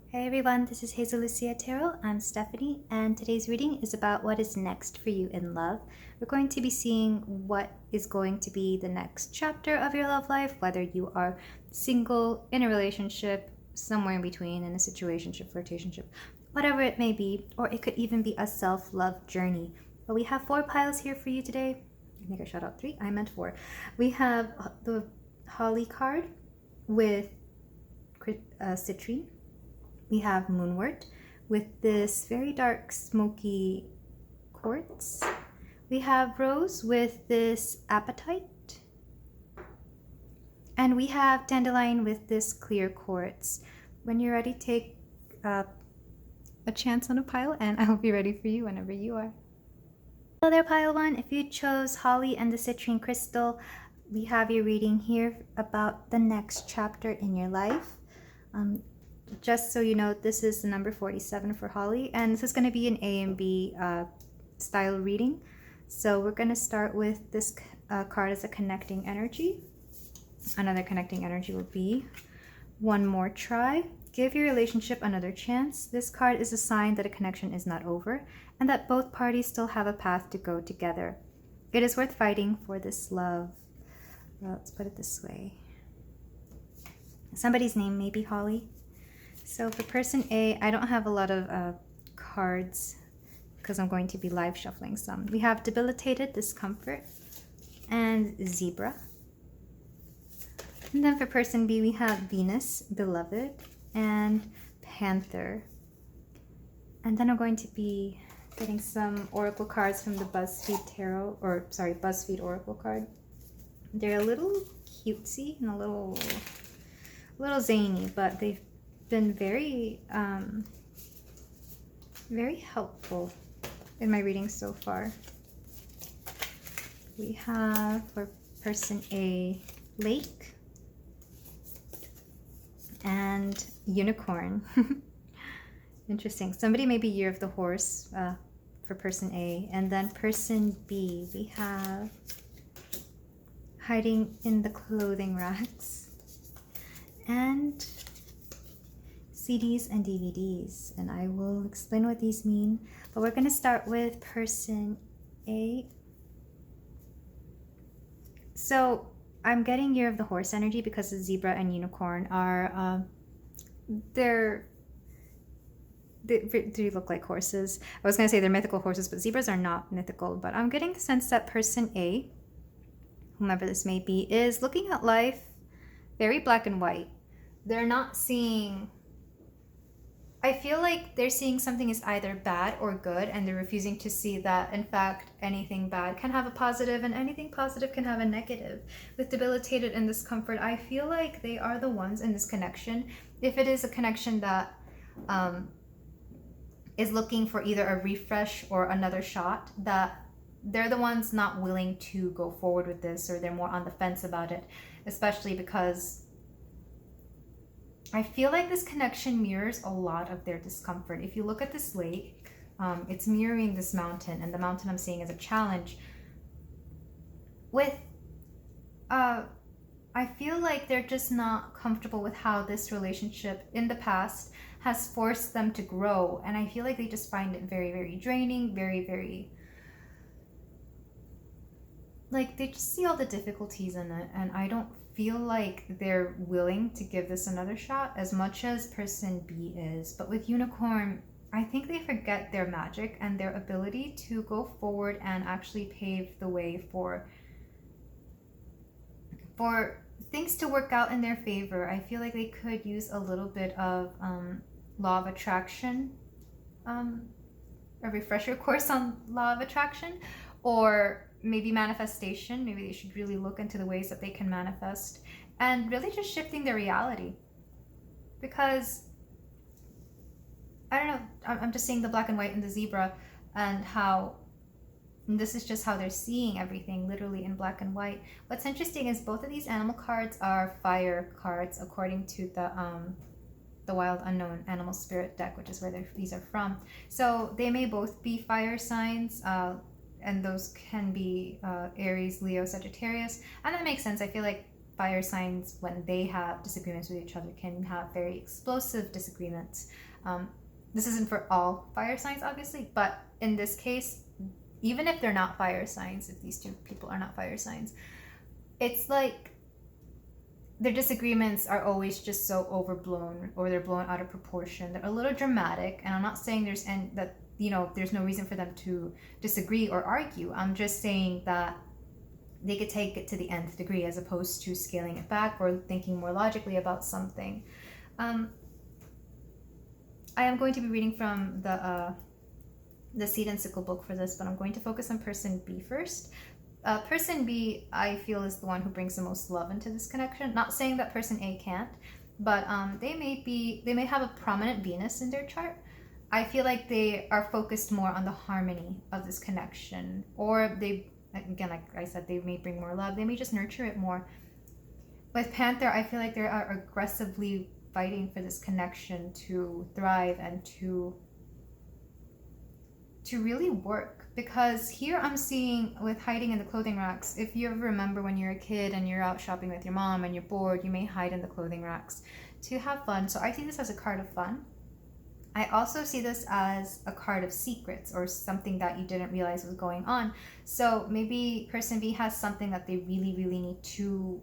Hey everyone, this is Hazel Lucia Tarot. I'm Stephanie, and today's reading is about what is next for you in love. We're going to be seeing what is going to be the next chapter of your love life, whether you are single, in a relationship, somewhere in between, in a situationship, flirtationship, whatever it may be, or it could even be a self-love journey. But we have 4 piles here for you today. I think I shot out 3. I meant 4. We have the Holly card with citrine. We have moonwort with this very dark smoky quartz. We have rose with this apatite. And we have dandelion with this clear quartz. When you're ready, take a chance on a pile, and I will be ready for you whenever you are. Hello there, pile 1. If you chose holly and the citrine crystal, we have your reading here about the next chapter in your life. Just so you know, this is the number 47 for Holly, and this is going to be an A and B style reading. So we're going to start with this card as a connecting energy. Another connecting energy will be one more try. Give your relationship another chance. This card is a sign that a connection is not over and that both parties still have a path to go together. It is worth fighting for this love. Well, let's put it this way. Somebody's name may be Holly. So for person A, I don't have a lot of cards because I'm going to be live shuffling some. We have debilitated, discomfort, and zebra. And then for person B, we have Venus, beloved, and panther. And then I'm going to be getting some oracle cards from the BuzzFeed oracle card. They're a little cutesy and a little zany, but they've been very helpful in my readings so far. We have for person A, lake and unicorn. Interesting. Somebody may be year of the horse for person A. And then person B, we have hiding in the clothing racks and CDs and DVDs, and I will explain what these mean. But we're going to start with person A. So I'm getting year of the horse energy because the zebra and unicorn are they do look like horses. I was going to say they're mythical horses, but zebras are not mythical. But I'm getting the sense that person A, whomever this may be, is looking at life very black and white. They're not seeing, I feel like they're seeing something as either bad or good, and they're refusing to see that, in fact, anything bad can have a positive and anything positive can have a negative. With debilitated and discomfort, I feel like they are the ones in this connection, if it is a connection that is looking for either a refresh or another shot, that they're the ones not willing to go forward with this, or they're more on the fence about it, especially because I feel like this connection mirrors a lot of their discomfort. If you look at this lake, it's mirroring this mountain, and the mountain I'm seeing as a challenge. I feel like they're just not comfortable with how this relationship in the past has forced them to grow, and I feel like they just find it very, very draining, very like they just see all the difficulties in it, and I don't feel like they're willing to give this another shot as much as person B is. But with unicorn, I think they forget their magic and their ability to go forward and actually pave the way for things to work out in their favor. I feel like they could use a little bit of law of attraction, a refresher course on law of attraction, or maybe manifestation. Maybe they should really look into the ways that they can manifest and really just shifting their reality. Because I don't know, I'm just seeing the black and white and the zebra, and how this is just how they're seeing everything, literally in black and white. What's interesting is both of these animal cards are fire cards according to the Wild Unknown Animal Spirit deck, which is where these are from. So they may both be fire signs, and those can be Aries, Leo, Sagittarius, and that makes sense. I feel like fire signs, when they have disagreements with each other, can have very explosive disagreements. This isn't for all fire signs, obviously, but in this case, even if they're not fire signs, if these two people are not fire signs, it's like their disagreements are always just so overblown, or they're blown out of proportion. They're a little dramatic, and I'm not saying there's no reason for them to disagree or argue. I'm just saying that they could take it to the nth degree as opposed to scaling it back or thinking more logically about something. I am going to be reading from the Seed and Sickle book for this, but I'm going to focus on person B first. Person B, I feel, is the one who brings the most love into this connection. Not saying that person A can't, but they may have a prominent Venus in their chart. I feel like they are focused more on the harmony of this connection, or they, again, like I said, they may bring more love. They may just nurture it more. With Panther, I feel like they are aggressively fighting for this connection to thrive and to really work. Because here I'm seeing with hiding in the clothing racks, if you ever remember when you're a kid and you're out shopping with your mom and you're bored, you may hide in the clothing racks to have fun. So I see this as a card of fun. I also see this as a card of secrets, or something that you didn't realize was going on. So maybe person B has something that they really, really need to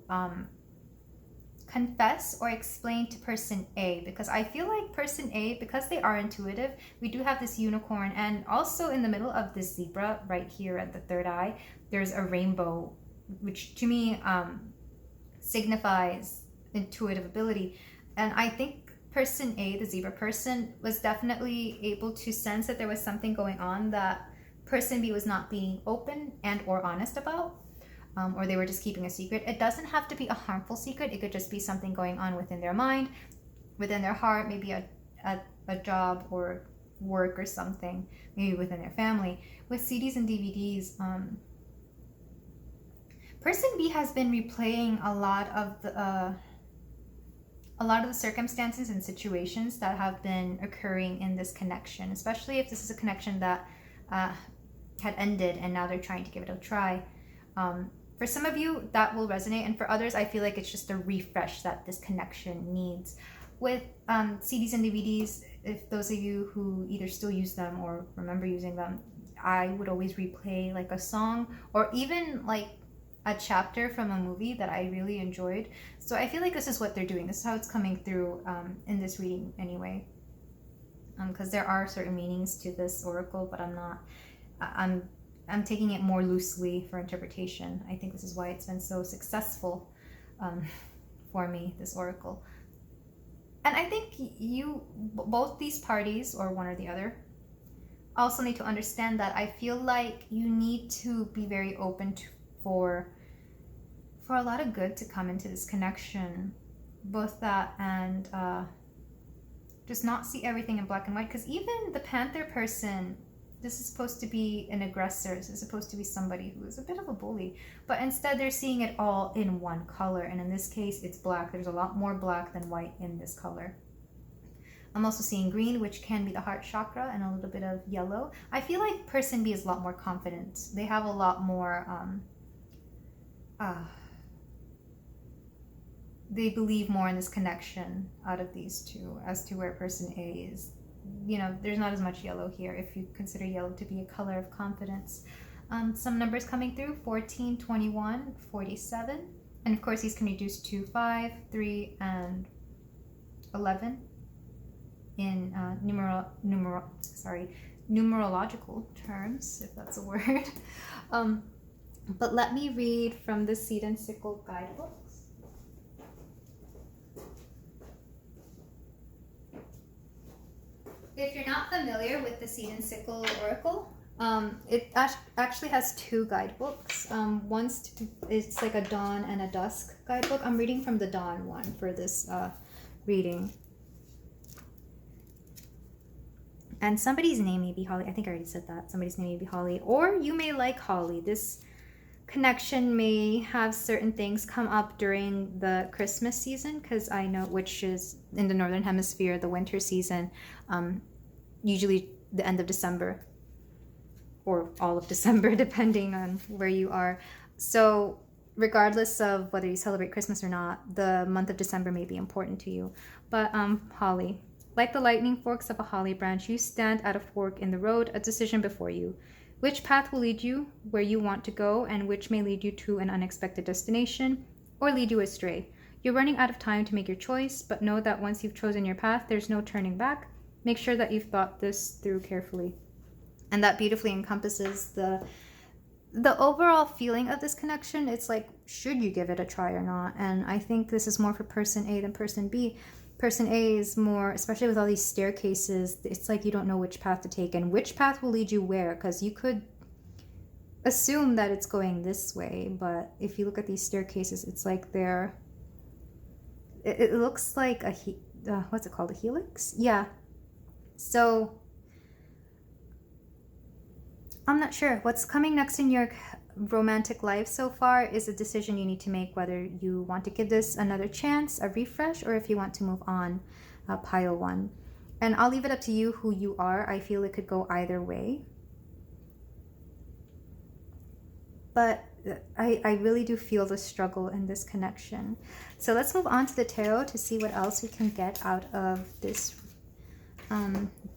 confess or explain to person A, because I feel like person A, because they are intuitive, we do have this unicorn, and also in the middle of this zebra right here at the third eye, there's a rainbow, which to me signifies intuitive ability. And I think person A, the zebra person, was definitely able to sense that there was something going on that person B was not being open and or honest about. Or they were just keeping a secret. It doesn't have to be a harmful secret. It could just be something going on within their mind, within their heart, maybe a job or work or something, maybe within their family. With CDs and DVDs, person B has been replaying a lot of the circumstances and situations that have been occurring in this connection, especially if this is a connection that had ended and now they're trying to give it a try. For some of you, that will resonate, and for others, I feel like it's just a refresh that this connection needs. With CDs and DVDs, if those of you who either still use them or remember using them, I would always replay like a song or even like a chapter from a movie that I really enjoyed. So I feel like this is what they're doing. This is how it's coming through in this reading anyway. Because there are certain meanings to this oracle, but I'm taking it more loosely for interpretation. I think this is why it's been so successful for me, this oracle. And I think both these parties, or one or the other, also need to understand that I feel like you need to be very open for a lot of good to come into this connection. Both that and just not see everything in black and white. Because even the Panther person, this is supposed to be an aggressor. This is supposed to be somebody who is a bit of a bully. But instead they're seeing it all in one color. And in this case, it's black. There's a lot more black than white in this color. I'm also seeing green, which can be the heart chakra, and a little bit of yellow. I feel like person B is a lot more confident. They have a lot more, they believe more in this connection out of these two, as to where person A is. You know, there's not as much yellow here if you consider yellow to be a color of confidence. Some numbers coming through: 14, 21, 47. And of course, these can reduce to 5, 3, and 11 in numerological terms, if that's a word. But let me read from the Seed and Sickle guidebooks. If you're not familiar with the Seed and Sickle Oracle, it actually has two guidebooks. It's like a dawn and a dusk guidebook. I'm reading from the dawn one for this reading. And somebody's name may be Holly. I think I already said that. Somebody's name may be Holly. Or you may like Holly. This connection may have certain things come up during the Christmas season, because I know, which is in the Northern Hemisphere, the winter season, usually the end of December or all of December, depending on where you are. So regardless of whether you celebrate Christmas or not, the month of December may be important to you. But holly. Like the lightning forks of a holly branch, you stand at a fork in the road, a decision before you. Which path will lead you where you want to go, and which may lead you to an unexpected destination or lead you astray. You're running out of time to make your choice, but know that once you've chosen your path, there's no turning back. Make sure that you've thought this through carefully. And that beautifully encompasses the overall feeling of this connection. It's like, should you give it a try or not? And I think this is more for person A than person B. Person A is more, especially with all these staircases, it's like you don't know which path to take and which path will lead you where, because you could assume that it's going this way, but if you look at these staircases, it's like it looks like what's it called, a helix? Yeah. So I'm not sure. What's coming next in your romantic life so far is a decision you need to make, whether you want to give this another chance, a refresh, or if you want to move on, pile 1. And I'll leave it up to you who you are. I feel it could go either way. But I really do feel the struggle in this connection. So let's move on to the tarot to see what else we can get out of this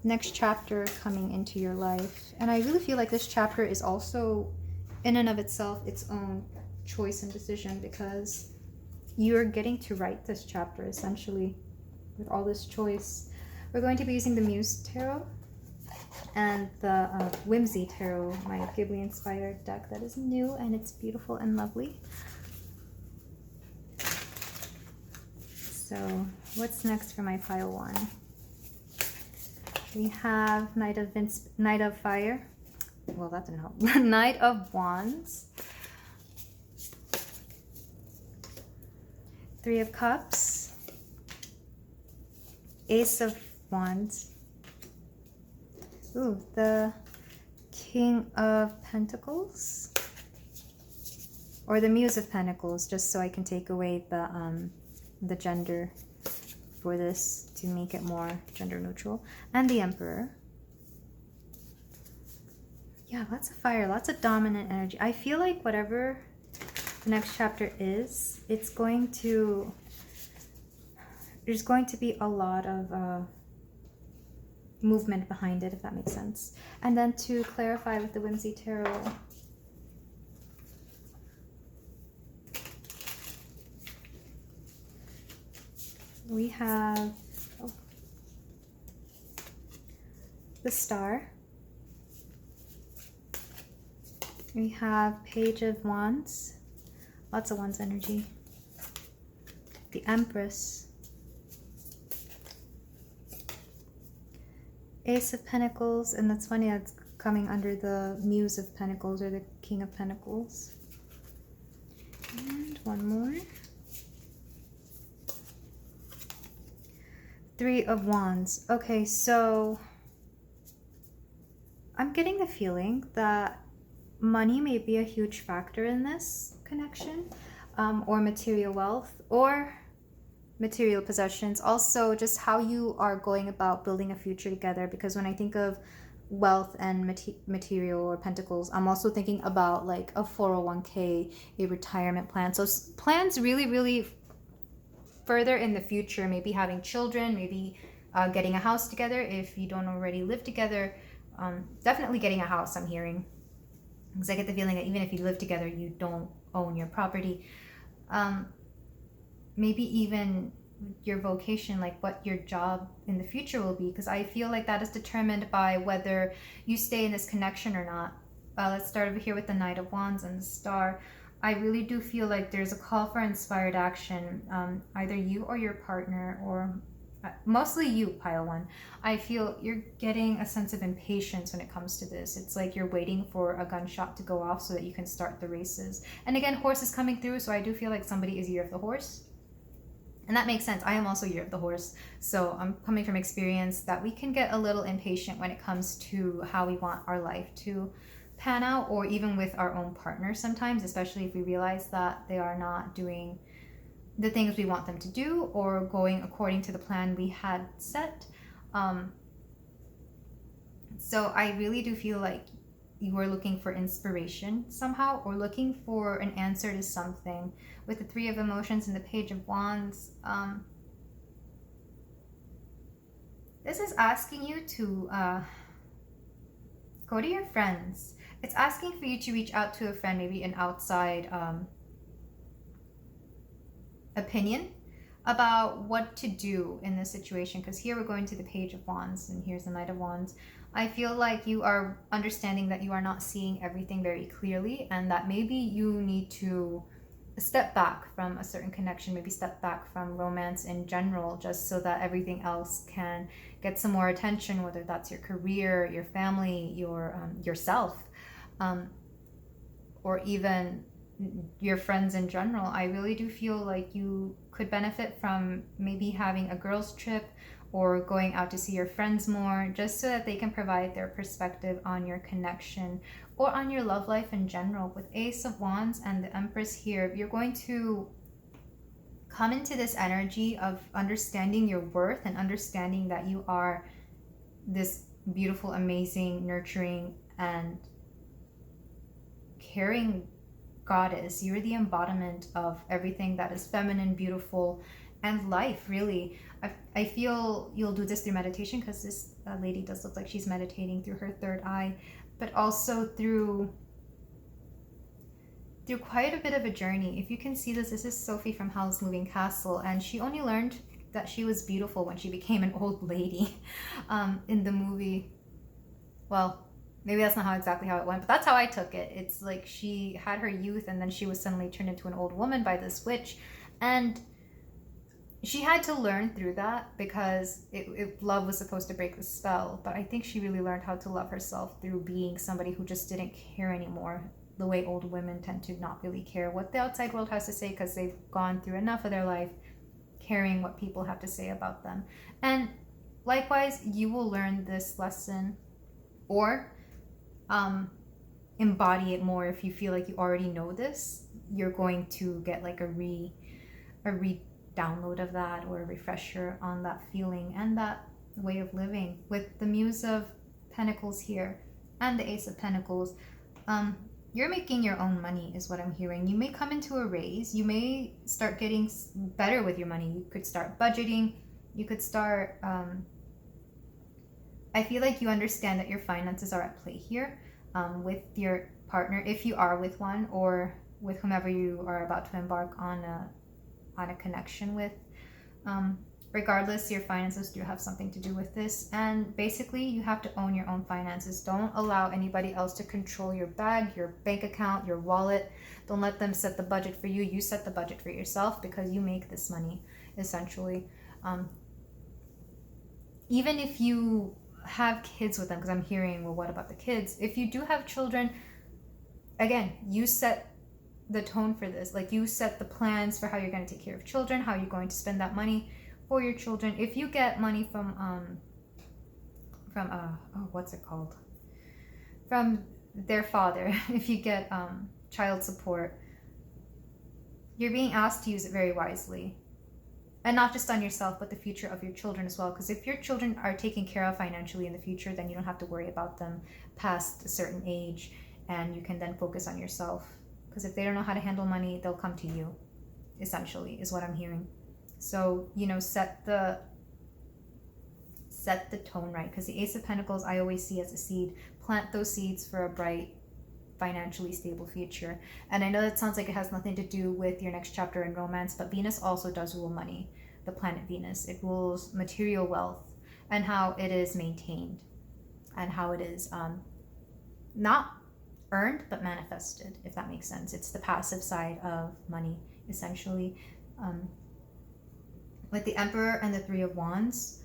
next chapter coming into your life. And I really feel like this chapter is also in and of itself its own choice and decision, because you're getting to write this chapter essentially with all this choice. We're going to be using the Muse Tarot and the Whimsy Tarot, my Ghibli inspired deck that is new, and it's beautiful and lovely. So what's next for my pile 1? We have Knight of Fire. Well, that didn't help. Knight of Wands. 3 of Cups. Ace of Wands. Ooh, the King of Pentacles. Or the Muse of Pentacles, just so I can take away the gender for this to make it more gender neutral. And the Emperor. Yeah, lots of fire, lots of dominant energy. I feel like whatever the next chapter is, there's going to be a lot of movement behind it, if that makes sense. And then to clarify with the Whimsy Tarot, we have the Star. We have Page of Wands, lots of Wands energy. The Empress. Ace of Pentacles, and that's funny, that's coming under the Muse of Pentacles or the King of Pentacles. And one more. 3 of Wands. Okay, so I'm getting the feeling that money may be a huge factor in this connection, or material wealth, or material possessions. Also, just how you are going about building a future together, because when I think of wealth and material or pentacles, I'm also thinking about like a 401k, a retirement plan. So plans really further in the future, maybe having children, maybe getting a house together if you don't already live together. Definitely getting a house, I'm hearing. Because I get the feeling that even if you live together, you don't own your property. Maybe even your vocation, like what your job in the future will be, because I feel like that is determined by whether you stay in this connection or not. Let's start over here with the Knight of Wands and the Star. I really do feel like there's a call for inspired action, either you or your partner, or mostly you, pile 1. I feel you're getting a sense of impatience when it comes to this. It's like you're waiting for a gunshot to go off so that you can start the races. And again, horse is coming through, so I do feel like somebody is year of the horse. And that makes sense. I am also year of the horse. So I'm coming from experience that we can get a little impatient when it comes to how we want our life to pan out, or even with our own partner sometimes, especially if we realize that they are not doing the things we want them to do or going according to the plan we had set. So I really do feel like you are looking for inspiration somehow, or looking for an answer to something. With the Three of Emotions and the Page of Wands, this is asking you to go to your friends. It's asking for you to reach out to a friend, maybe an outside opinion about what to do in this situation. Because here we're going to the Page of Wands and here's the Knight of Wands. I feel like you are understanding that you are not seeing everything very clearly, and that maybe you need to step back from a certain connection, maybe step back from romance in general, just so that everything else can get some more attention, whether that's your career, your family, yourself, or even your friends in general. I really do feel like you could benefit from maybe having a girls' trip or going out to see your friends more, just so that they can provide their perspective on your connection or on your love life in general. With Ace of Wands and the Empress here, you're going to come into this energy of understanding your worth and understanding that you are this beautiful, amazing, nurturing, and caring goddess. You're the embodiment of everything that is feminine, beautiful, and life, really. I feel you'll do this through meditation, because this lady does look like she's meditating through her third eye, but also through quite a bit of a journey. If you can see this is Sophie from Howl's Moving Castle, and she only learned that she was beautiful when she became an old lady in the movie. Well, maybe that's not exactly how it went, but that's how I took it. It's like she had her youth and then she was suddenly turned into an old woman by this witch, and she had to learn through that, because love was supposed to break the spell. But I think she really learned how to love herself through being somebody who just didn't care anymore, the way old women tend to not really care what the outside world has to say, because they've gone through enough of their life caring what people have to say about them. And likewise, you will learn this lesson, or embody it more. If you feel like you already know this, you're going to get like a download of that, or a refresher on that feeling and that way of living. With the Muse of Pentacles here and the Ace of Pentacles, you're making your own money is what I'm hearing. You may come into a raise. You may start getting better with your money. You could start budgeting. You could start I feel like you understand that your finances are at play here with your partner, if you are with one, or with whomever you are about to embark on a connection with. Regardless, your finances do have something to do with this, and basically you have to own your own finances. Don't allow anybody else to control your bag, your bank account, your wallet. Don't let them set the budget for you. You set the budget for yourself, because you make this money, essentially. Even if you have kids with them, because I'm hearing, well, what about the kids? If you do have children, again, you set the tone for this. Like, you set the plans for how you're going to take care of children, how you're going to spend that money for your children. If you get money from what's it called? From their father, if you get child support, you're being asked to use it very wisely. And not just on yourself, but the future of your children as well. Because if your children are taken care of financially in the future, then you don't have to worry about them past a certain age, and you can then focus on yourself. Because if they don't know how to handle money, they'll come to you, essentially, is what I'm hearing. So, you know, set the tone right. Because the Ace of Pentacles I always see as a seed. Plant those seeds for a bright, financially stable future. And I know that sounds like it has nothing to do with your next chapter in romance, but Venus also does rule money. The planet Venus, it rules material wealth and how it is maintained, and how it is not earned but manifested, if that makes sense. It's the passive side of money, essentially. With the Emperor and the Three of Wands,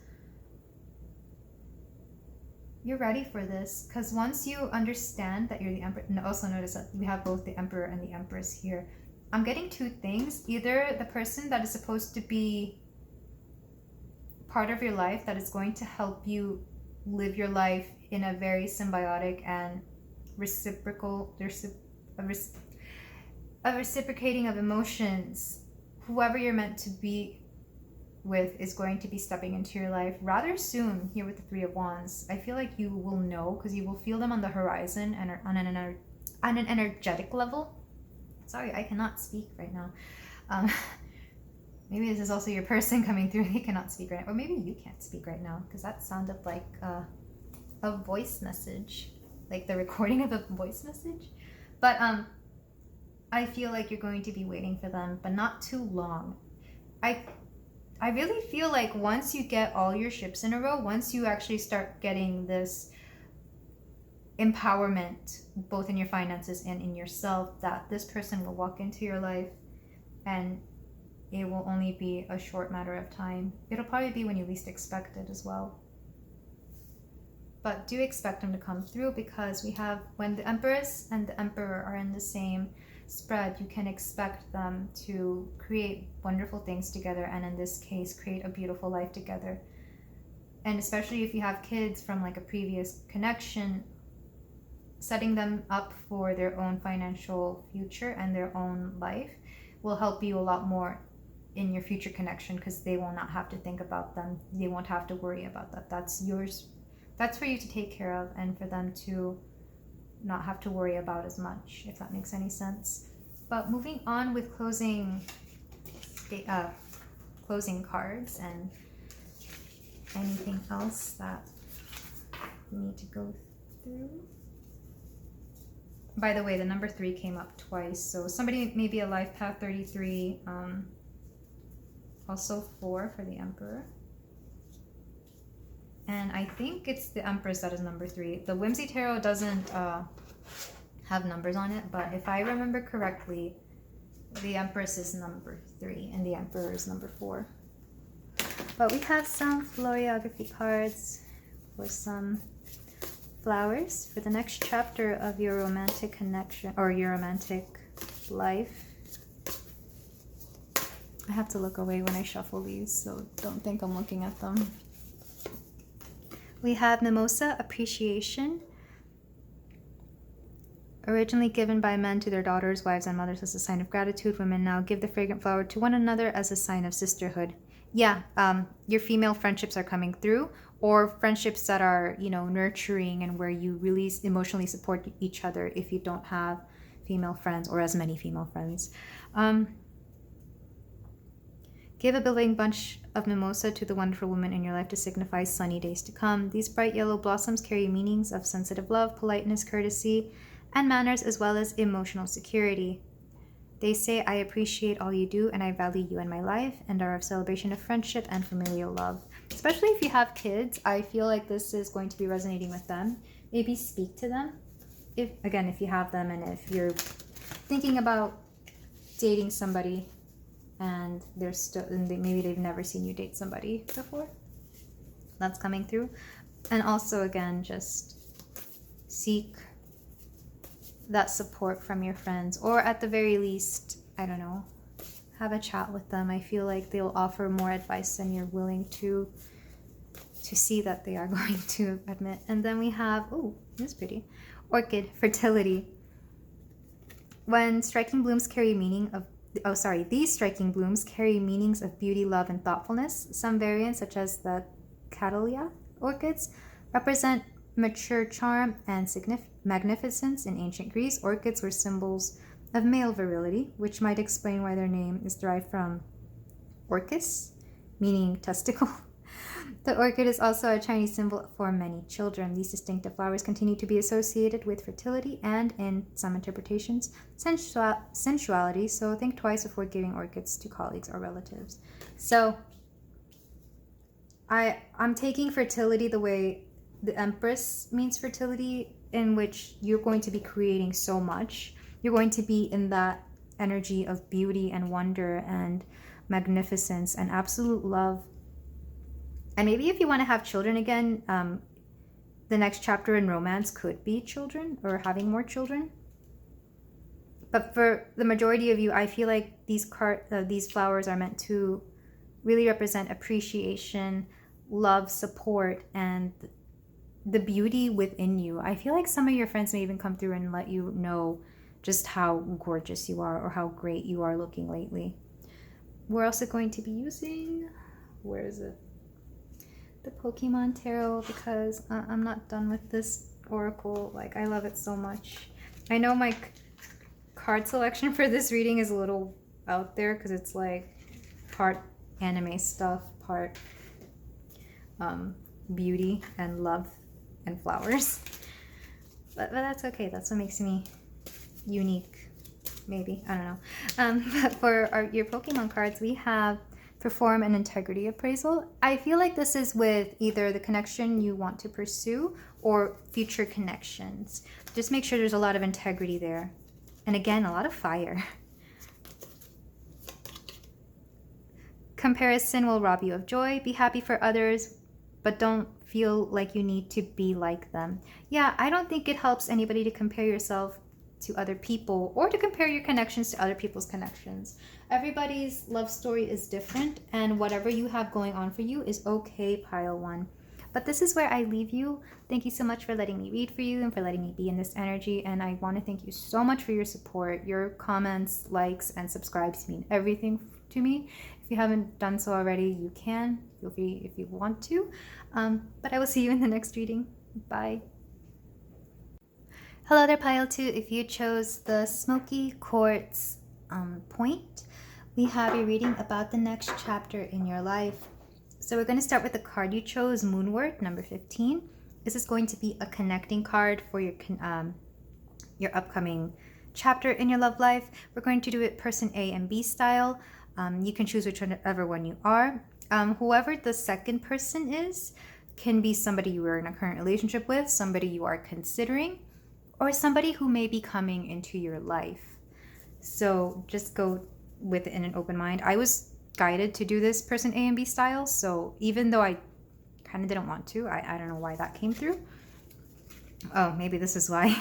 you're ready for this, because once you understand that you're the Emperor, and also notice that we have both the Emperor and the Empress here. I'm getting two things. Either the person that is supposed to be part of your life, that is going to help you live your life in a very symbiotic and reciprocating of emotions, whoever you're meant to be with is going to be stepping into your life rather soon here with the Three of Wands. I feel like you will know because you will feel them on the horizon and on an energetic level. Sorry, I cannot speak right now. Maybe this is also your person coming through. They cannot speak right now. Or maybe you can't speak right now because that sounded like a voice message, like the recording of a voice message. But I feel like you're going to be waiting for them, but not too long. I really feel like once you get all your ships in a row, once you actually start getting this empowerment, both in your finances and in yourself, that this person will walk into your life and it will only be a short matter of time. It'll probably be when you least expect it as well. But do expect them to come through because we have, when the Empress and the Emperor are in the same spread, you can expect them to create wonderful things together, and in this case, create a beautiful life together. And especially if you have kids from like a previous connection, setting them up for their own financial future and their own life will help you a lot more in your future connection because they will not have to think about them. They won't have to worry about that. That's yours. That's for you to take care of and for them to not have to worry about as much, if that makes any sense. But moving on with closing cards and anything else that we need to go through. By the way, the number 3 came up twice, so somebody may be a life path 33, also 4 for the Emperor. And I think it's the Empress that is number 3. The Whimsy Tarot doesn't have numbers on it, but if I remember correctly, the Empress is number 3 and the Emperor is number 4. But we have some florography cards for some flowers for the next chapter of your romantic connection or your romantic life. I have to look away when I shuffle these, so don't think I'm looking at them. We have Mimosa, appreciation. Originally given by men to their daughters, wives, and mothers as a sign of gratitude, women now give the fragrant flower to one another as a sign of sisterhood. Yeah, your female friendships are coming through, or friendships that are, you know, nurturing and where you really emotionally support each other if you don't have female friends or as many female friends. Give a billowing bunch of mimosa to the wonderful woman in your life to signify sunny days to come. These bright yellow blossoms carry meanings of sensitive love, politeness, courtesy, and manners, as well as emotional security. They say, I appreciate all you do and I value you in my life, and are a celebration of friendship and familial love. Especially if you have kids, I feel like this is going to be resonating with them. Maybe speak to them, if you have them, and if you're thinking about dating somebody and they're still, maybe they've never seen you date somebody before. That's coming through. And also, again, just seek that support from your friends, or at the very least, I don't know, have a chat with them. I feel like they'll offer more advice than you're willing to see that they are going to admit. And then we have, oh, this is pretty, orchid, fertility. When striking blooms carry meaning of these striking blooms carry meanings of beauty, love, and thoughtfulness. Some variants, such as the Catalia orchids, represent mature charm and magnificence. In ancient Greece, orchids were symbols of male virility, which might explain why their name is derived from orchis, meaning testicle. The orchid is also a Chinese symbol for many children. These distinctive flowers continue to be associated with fertility and, in some interpretations, sensuality, so think twice before giving orchids to colleagues or relatives. So I'm taking fertility the way the Empress means fertility, in which you're going to be creating so much. You're going to be in that energy of beauty and wonder and magnificence and absolute love. And maybe if you want to have children again, the next chapter in romance could be children or having more children. But for the majority of you, I feel like these flowers are meant to really represent appreciation, love, support, and the beauty within you. I feel like some of your friends may even come through and let you know just how gorgeous you are or how great you are looking lately. We're also going to be using where is it? The Pokemon Tarot, because I'm not done with this oracle. Like, I love it so much. I know my card selection for this reading is a little out there because it's like part anime stuff, part beauty and love and flowers. But that's okay. That's what makes me unique, maybe. I don't know. But for your Pokemon cards, we have perform an integrity appraisal. I feel like this is with either the connection you want to pursue or future connections. Just make sure there's a lot of integrity there. And again, a lot of fire. Comparison will rob you of joy. Be happy for others, but don't feel like you need to be like them. Yeah, I don't think it helps anybody to compare yourself to other people or to compare your connections to other people's connections. Everybody's love story is different, and whatever you have going on for you is okay, pile one. But this is where I leave you. Thank you so much for letting me read for you and for letting me be in this energy. And I want to thank you so much for your support. Your comments, likes, and subscribes mean everything to me. If you haven't done so already, you can. Feel free if you want to. But I will see you in the next reading. Bye. Hello there, pile 2. If you chose the smoky quartz point, we have a reading about the next chapter in your life. So we're going to start with the card you chose, Moonward, number 15. This is going to be a connecting card for your upcoming chapter in your love life. We're going to do it person A and B style. You can choose whichever one you are. Whoever the second person is can be somebody you are in a current relationship with, somebody you are considering, or somebody who may be coming into your life. So just go with it in an open mind. I was guided to do this person A and B style, so even though I kind of didn't want to, I don't know why that came through. Oh, maybe this is why.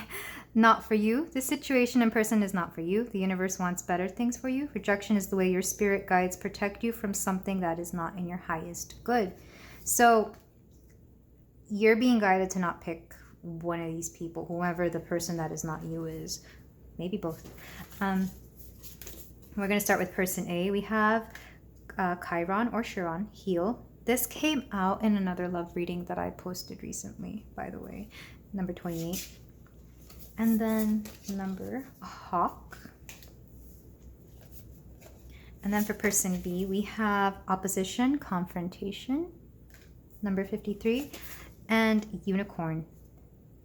Not for you. This situation and person is not for you. The universe wants better things for you. Rejection is the way your spirit guides protect you from something that is not in your highest good. So you're being guided to not pick one of these people, whoever the person that is not you is. Maybe both. We're going to start with person A. We have Chiron or Chiron, heal. This came out in another love reading that I posted recently, by the way, number 28. And then number hawk. And then for person B, we have opposition, confrontation, number 53, and unicorn.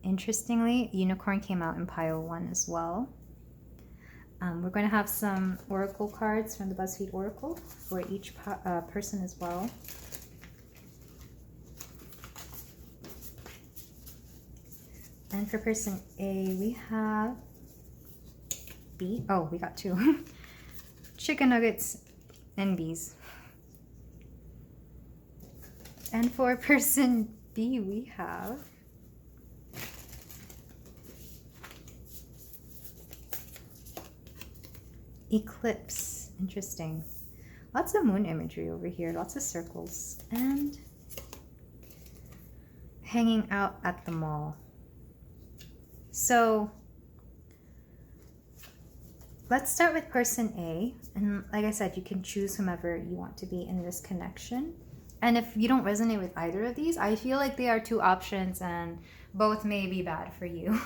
Interestingly, unicorn came out in pile 1 as well. We're going to have some oracle cards from the BuzzFeed Oracle for each person as well. And for person A, we have B. Oh, we got 2. Chicken nuggets and bees. And for person B, we have eclipse. Interesting. Lots of moon imagery over here. Lots of circles. And hanging out at the mall. So let's start with person A. And like I said, you can choose whomever you want to be in this connection. And if you don't resonate with either of these, I feel like they are 2 options and both may be bad for you.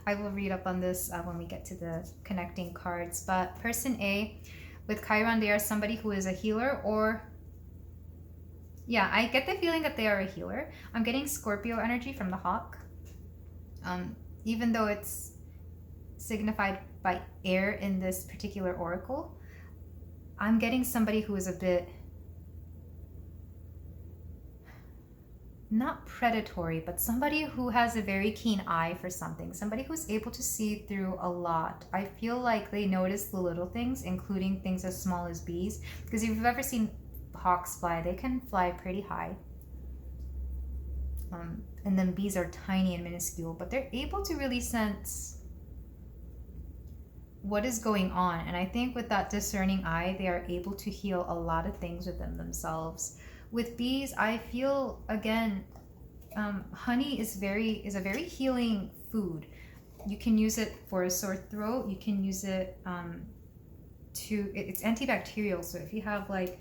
I will read up on this when we get to the connecting cards. But person A, with Chiron, they are somebody who is a healer or... Yeah, I get the feeling that they are a healer. I'm getting Scorpio energy from the hawk. Even though it's signified by air in this particular oracle, I'm getting somebody who is a bit... not predatory, but somebody who has a very keen eye for something. Somebody who's able to see through a lot. I feel like they notice the little things, including things as small as bees. Because if you've ever seen hawks fly, they can fly pretty high. And then bees are tiny and minuscule, but they're able to really sense what is going on. And I think with that discerning eye, they are able to heal a lot of things within themselves. With bees, I feel, again, honey is a very healing food. You can use it for a sore throat. You can use it it's antibacterial. So if you have like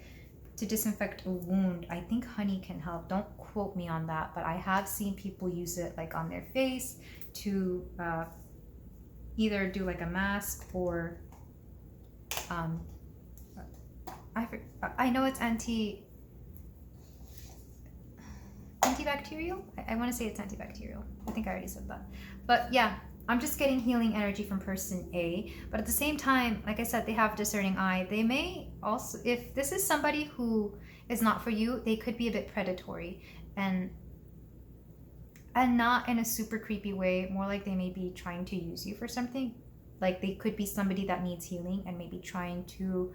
to disinfect a wound. I think honey can help. Don't quote me on that, but I have seen people use it like on their face to either do like a mask or I know it's antibacterial. I want to say it's antibacterial. I think I already said that. But yeah, I'm just getting healing energy from person A. But at the same time, like I said, they have a discerning eye. They may also, if this is somebody who is not for you, they could be a bit predatory and not in a super creepy way. More like they may be trying to use you for something. Like they could be somebody that needs healing and maybe trying to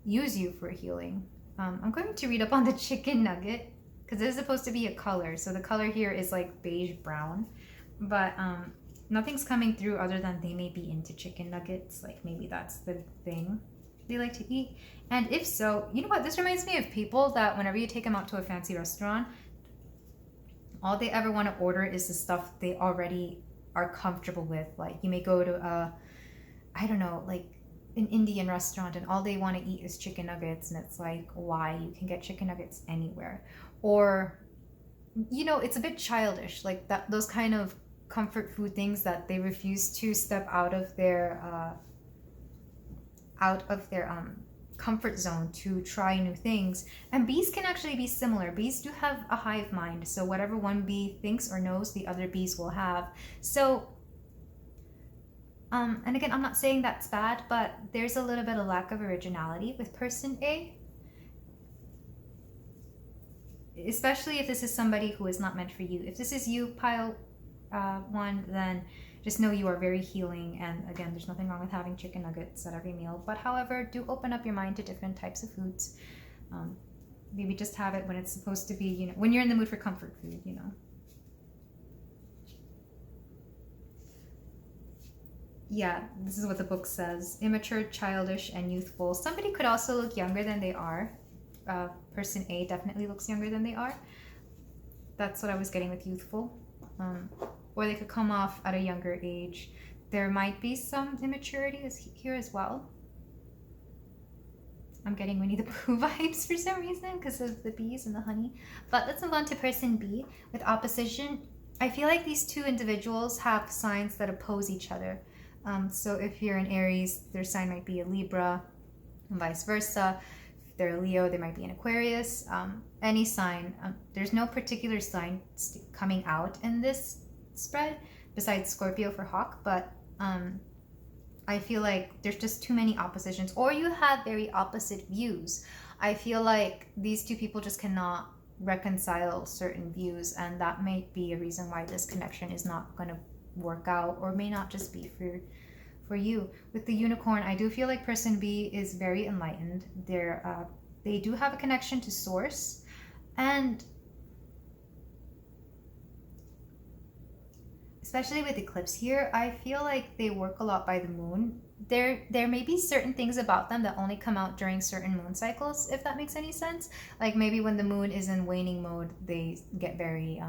use you for healing. I'm going to read up on the chicken nugget because this is supposed to be a color. So the color here is like beige brown, but nothing's coming through other than they may be into chicken nuggets. Like maybe that's the thing they like to eat. And if so, you know what? This reminds me of people that whenever you take them out to a fancy restaurant, all they ever want to order is the stuff they already are comfortable with. Like you may go to I don't know, like an Indian restaurant and all they want to eat is chicken nuggets, and it's like, why? You can get chicken nuggets anywhere. Or, you know, it's a bit childish, like that, those kind of comfort food things that they refuse to step out of their comfort zone to try new things. And bees can actually be similar. Bees do have a hive mind, so whatever one bee thinks or knows, the other bees will have. So and again, I'm not saying that's bad, but there's a little bit of lack of originality with person A. Especially if this is somebody who is not meant for you. If this is you, pile 1, then just know you are very healing. And again, there's nothing wrong with having chicken nuggets at every meal. But however, do open up your mind to different types of foods. Maybe just have it when it's supposed to be, you know, when you're in the mood for comfort food, you know. Yeah, this is what the book says. Immature, childish, and youthful. Somebody could also look younger than they are. Person A definitely looks younger than they are. That's what I was getting with youthful. Or they could come off at a younger age. There might be some immaturity here as well. I'm getting Winnie the Pooh vibes for some reason because of the bees and the honey. But let's move on to person B with opposition. I feel like these two individuals have signs that oppose each other. So if you're an Aries, their sign might be a Libra, and vice versa. If they're a Leo, they might be an Aquarius. Any sign. There's no particular sign coming out in this spread besides Scorpio for Hawk, but I feel like there's just too many oppositions, or you have very opposite views. I feel like these two people just cannot reconcile certain views, and that may be a reason why this connection is not going to work out, or may not just be for you. With the unicorn, I do feel like person B is very enlightened. They do have a connection to source, and especially with eclipse here, I feel like they work a lot by the moon. There may be certain things about them that only come out during certain moon cycles, if that makes any sense. Like maybe when the moon is in waning mode, they get very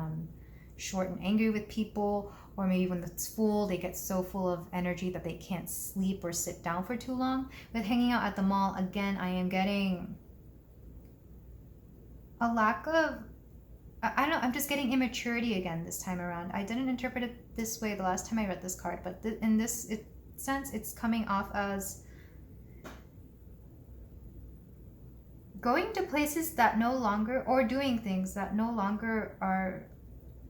short and angry with people, or maybe when it's full, they get so full of energy that they can't sleep or sit down for too long. With hanging out at the mall, again, I am getting a lack of, I don't know, I'm just getting immaturity again this time around. I didn't interpret it this way the last time I read this card, but in this sense, it's coming off as going to places that no longer, or doing things that no longer are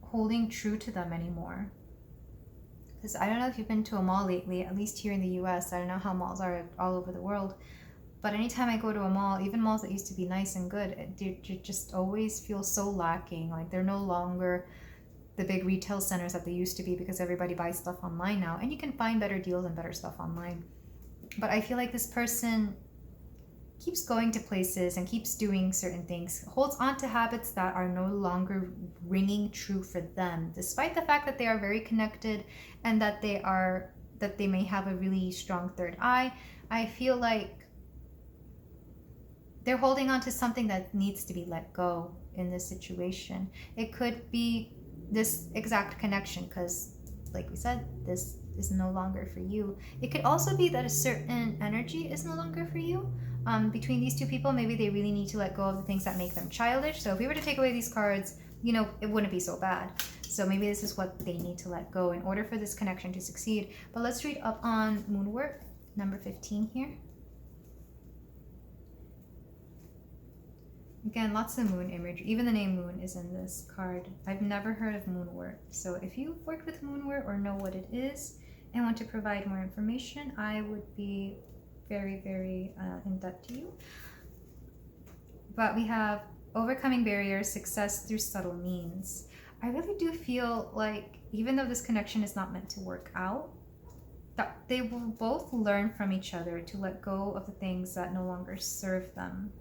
holding true to them anymore. Because I don't know if you've been to a mall lately, at least here in the US. I don't know how malls are all over the world, but anytime I go to a mall, even malls that used to be nice and good, they just always feel so lacking. Like they're no longer the big retail centers that they used to be, because everybody buys stuff online now, and you can find better deals and better stuff online. But I feel like this person keeps going to places and keeps doing certain things, holds on to habits that are no longer ringing true for them, despite the fact that they are very connected and that they may have a really strong third eye. I feel like they're holding on to something that needs to be let go in this situation. It could be this exact connection, because like we said, this is no longer for you. It could also be that a certain energy is no longer for you. between these two people, maybe they really need to let go of the things that make them childish. So if we were to take away these cards, you know, it wouldn't be so bad. So maybe this is what they need to let go in order for this connection to succeed. But let's read up on moon work, number 15 here. Again, lots of moon imagery. Even the name moon is in this card. I've never heard of moon work. So if you've worked with moon work or know what it is and want to provide more information, I would be very, very in debt to you. But we have overcoming barriers, success through subtle means. I really do feel like even though this connection is not meant to work out, that they will both learn from each other to let go of the things that no longer serve them.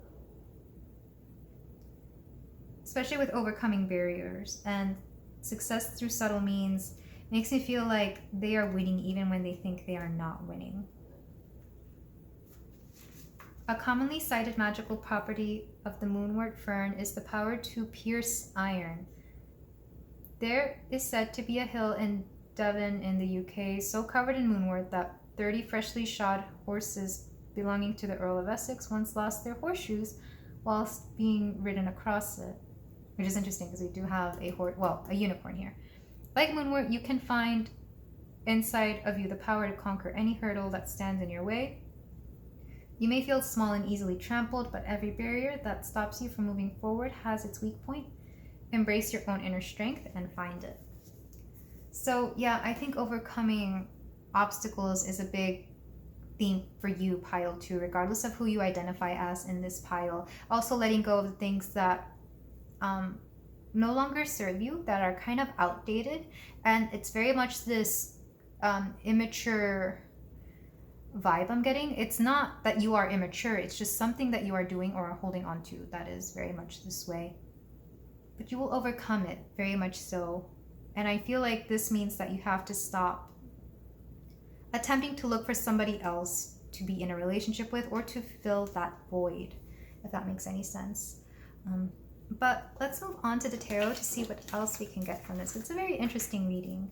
Especially with overcoming barriers, and success through subtle means makes me feel like they are winning even when they think they are not winning. A commonly cited magical property of the moonwort fern is the power to pierce iron. There is said to be a hill in Devon in the UK so covered in moonwort that 30 freshly shod horses belonging to the Earl of Essex once lost their horseshoes whilst being ridden across it. Which is interesting because we do have a unicorn here. Like moonwort, you can find inside of you the power to conquer any hurdle that stands in your way. You may feel small and easily trampled, but every barrier that stops you from moving forward has its weak point. Embrace your own inner strength and find it. So yeah, I think overcoming obstacles is a big theme for you, pile 2, regardless of who you identify as in this pile. Also letting go of the things that no longer serve you, that are kind of outdated, and it's very much this immature vibe I'm getting. It's not that you are immature, it's just something that you are doing or are holding on to that is very much this way. But you will overcome it, very much so. And I feel like this means that you have to stop attempting to look for somebody else to be in a relationship with or to fill that void, if that makes any sense. But let's move on to the tarot to see what else we can get from this. It's a very interesting reading.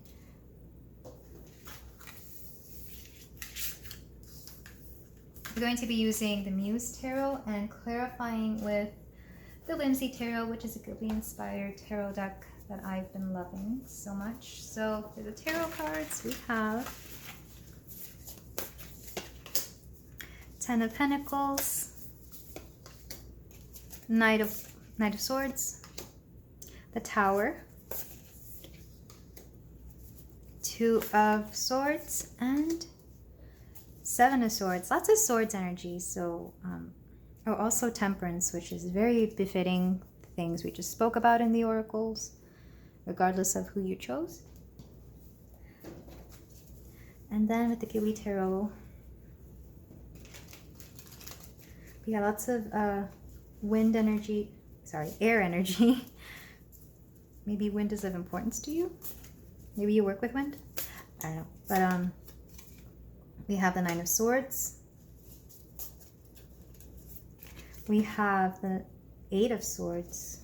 We're going to be using the Muse Tarot and clarifying with the Whimsy Tarot, which is a Ghibli-inspired tarot deck that I've been loving so much. So for the tarot cards, we have Ten of Pentacles, Knight of Swords, the Tower, Two of Swords, and Seven of Swords. Lots of swords energy. So, also Temperance, which is very befitting things we just spoke about in the oracles, regardless of who you chose. And then with the Ghibli Tarot, we got lots of wind energy. Air energy. Maybe wind is of importance to you. Maybe you work with wind. I don't know. But we have the Nine of Swords. We have the Eight of Swords.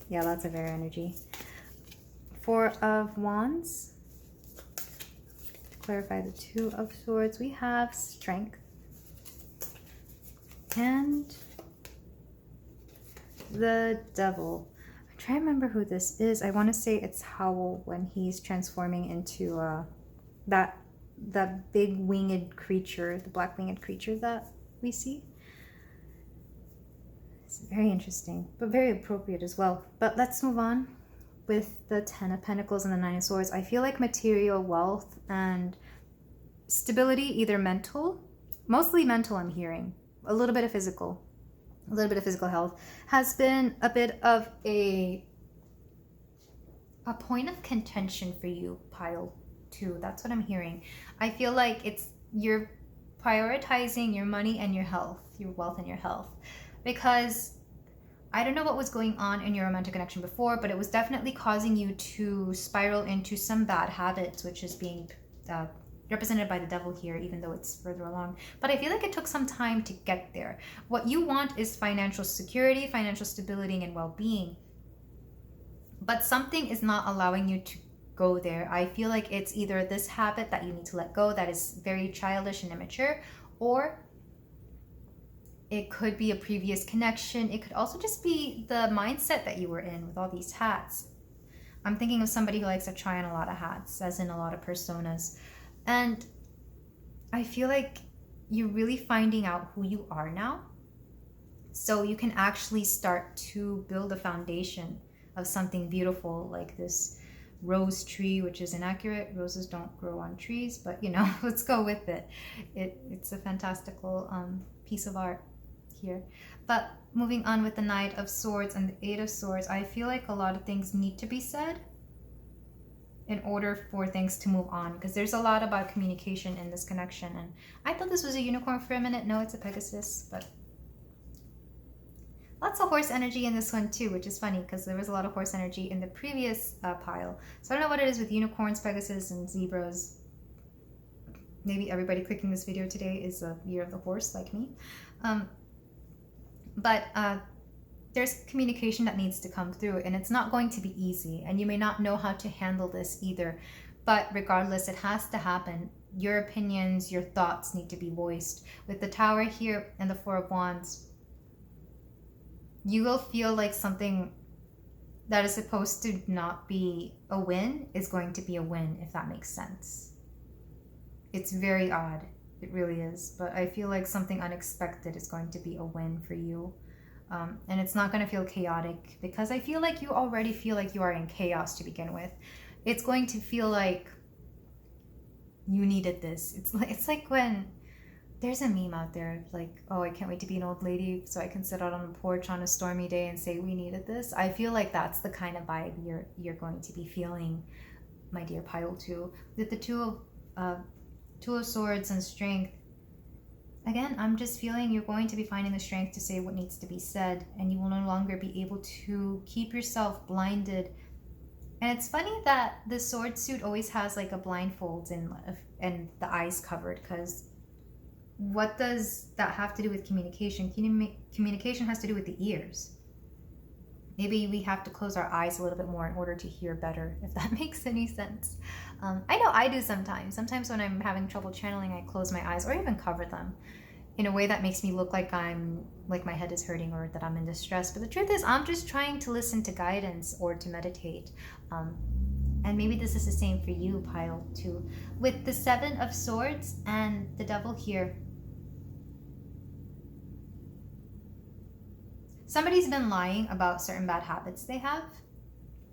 Yeah, lots of air energy. Four of Wands. To clarify the Two of Swords, we have Strength. And the Devil. I'm trying to remember who this is. I want to say it's Howl when he's transforming into that big winged creature, the black winged creature that we see. It's very interesting, but very appropriate as well. But let's move on with the Ten of Pentacles and the Nine of Swords. I feel like material wealth and stability, either mental, mostly mental I'm hearing, a little bit of physical health, has been a bit of a point of contention for you, pile 2. That's what I'm hearing. I feel like you're prioritizing your money and your health, your wealth and your health, because I don't know what was going on in your romantic connection before, but it was definitely causing you to spiral into some bad habits, which is being represented by the Devil here, even though it's further along. But I feel like it took some time to get there. What you want is financial security, financial stability, and well-being. But something is not allowing you to go there. I feel like it's either this habit that you need to let go that is very childish and immature, or It could be a previous connection. It could also just be the mindset that you were in with all these hats. I'm thinking of somebody who likes to try on a lot of hats, as in a lot of personas. And I feel like you're really finding out who you are now. So you can actually start to build a foundation of something beautiful like this rose tree, which is inaccurate. Roses don't grow on trees, but you know, let's go with it. It's a fantastical piece of art here. But moving on with the Knight of Swords and the Eight of Swords, I feel like a lot of things need to be said in order for things to move on, because there's a lot about communication in this connection. And I thought this was a unicorn for a minute. No, it's a Pegasus, but lots of horse energy in this one too, which is funny because there was a lot of horse energy in the previous pile. So I don't know what it is with unicorns, Pegasus, and zebras. Maybe everybody clicking this video today is a year of the horse like me. But there's communication that needs to come through, and it's not going to be easy, and you may not know how to handle this either. But regardless, it has to happen. Your opinions, your thoughts need to be voiced. With the Tower here and the Four of Wands, you will feel like something that is supposed to not be a win is going to be a win, if that makes sense. It's very odd. It really is. But I feel like something unexpected is going to be a win for you. And it's not going to feel chaotic, because I feel like you already feel like you are in chaos to begin with. It's going to feel like you needed this. It's like when there's a meme out there like, oh, I can't wait to be an old lady so I can sit out on the porch on a stormy day and say we needed this. I feel like that's the kind of vibe you're going to be feeling, my dear pile 2. With the Two of Swords and Strength, again, I'm just feeling you're going to be finding the strength to say what needs to be said, and you will no longer be able to keep yourself blinded. And it's funny that the sword suit always has like a blindfold and the eyes covered, because what does that have to do with communication? Communication has to do with the ears. Maybe we have to close our eyes a little bit more in order to hear better, if that makes any sense. I know I do sometimes. Sometimes when I'm having trouble channeling, I close my eyes or even cover them in a way that makes me look like my head is hurting or that I'm in distress. But the truth is, I'm just trying to listen to guidance or to meditate. And maybe this is the same for you, pile 2. With the Seven of Swords and the Devil here, somebody's been lying about certain bad habits they have.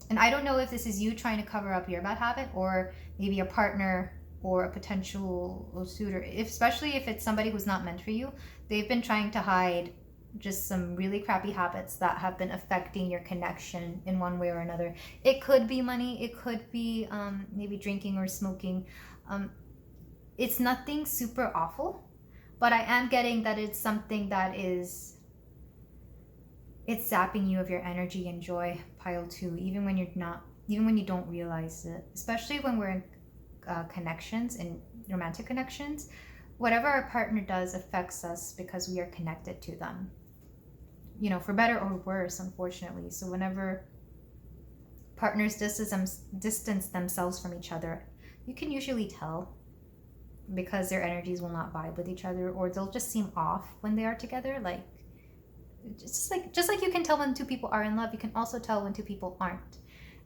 And I don't know if this is you trying to cover up your bad habit, or maybe a partner or a potential suitor, especially if it's somebody who's not meant for you. They've been trying to hide just some really crappy habits that have been affecting your connection in one way or another. It could be money. It could be maybe drinking or smoking. It's nothing super awful, but I am getting that it's something that is... it's zapping you of your energy and joy, pile 2, even when you don't realize it. Especially when we're in connections, in romantic connections, whatever our partner does affects us because we are connected to them. You know, for better or worse, unfortunately. So whenever partners distance themselves from each other, you can usually tell, because their energies will not vibe with each other, or they'll just seem off when they are together. Like, just like you can tell when two people are in love, you can also tell when two people aren't.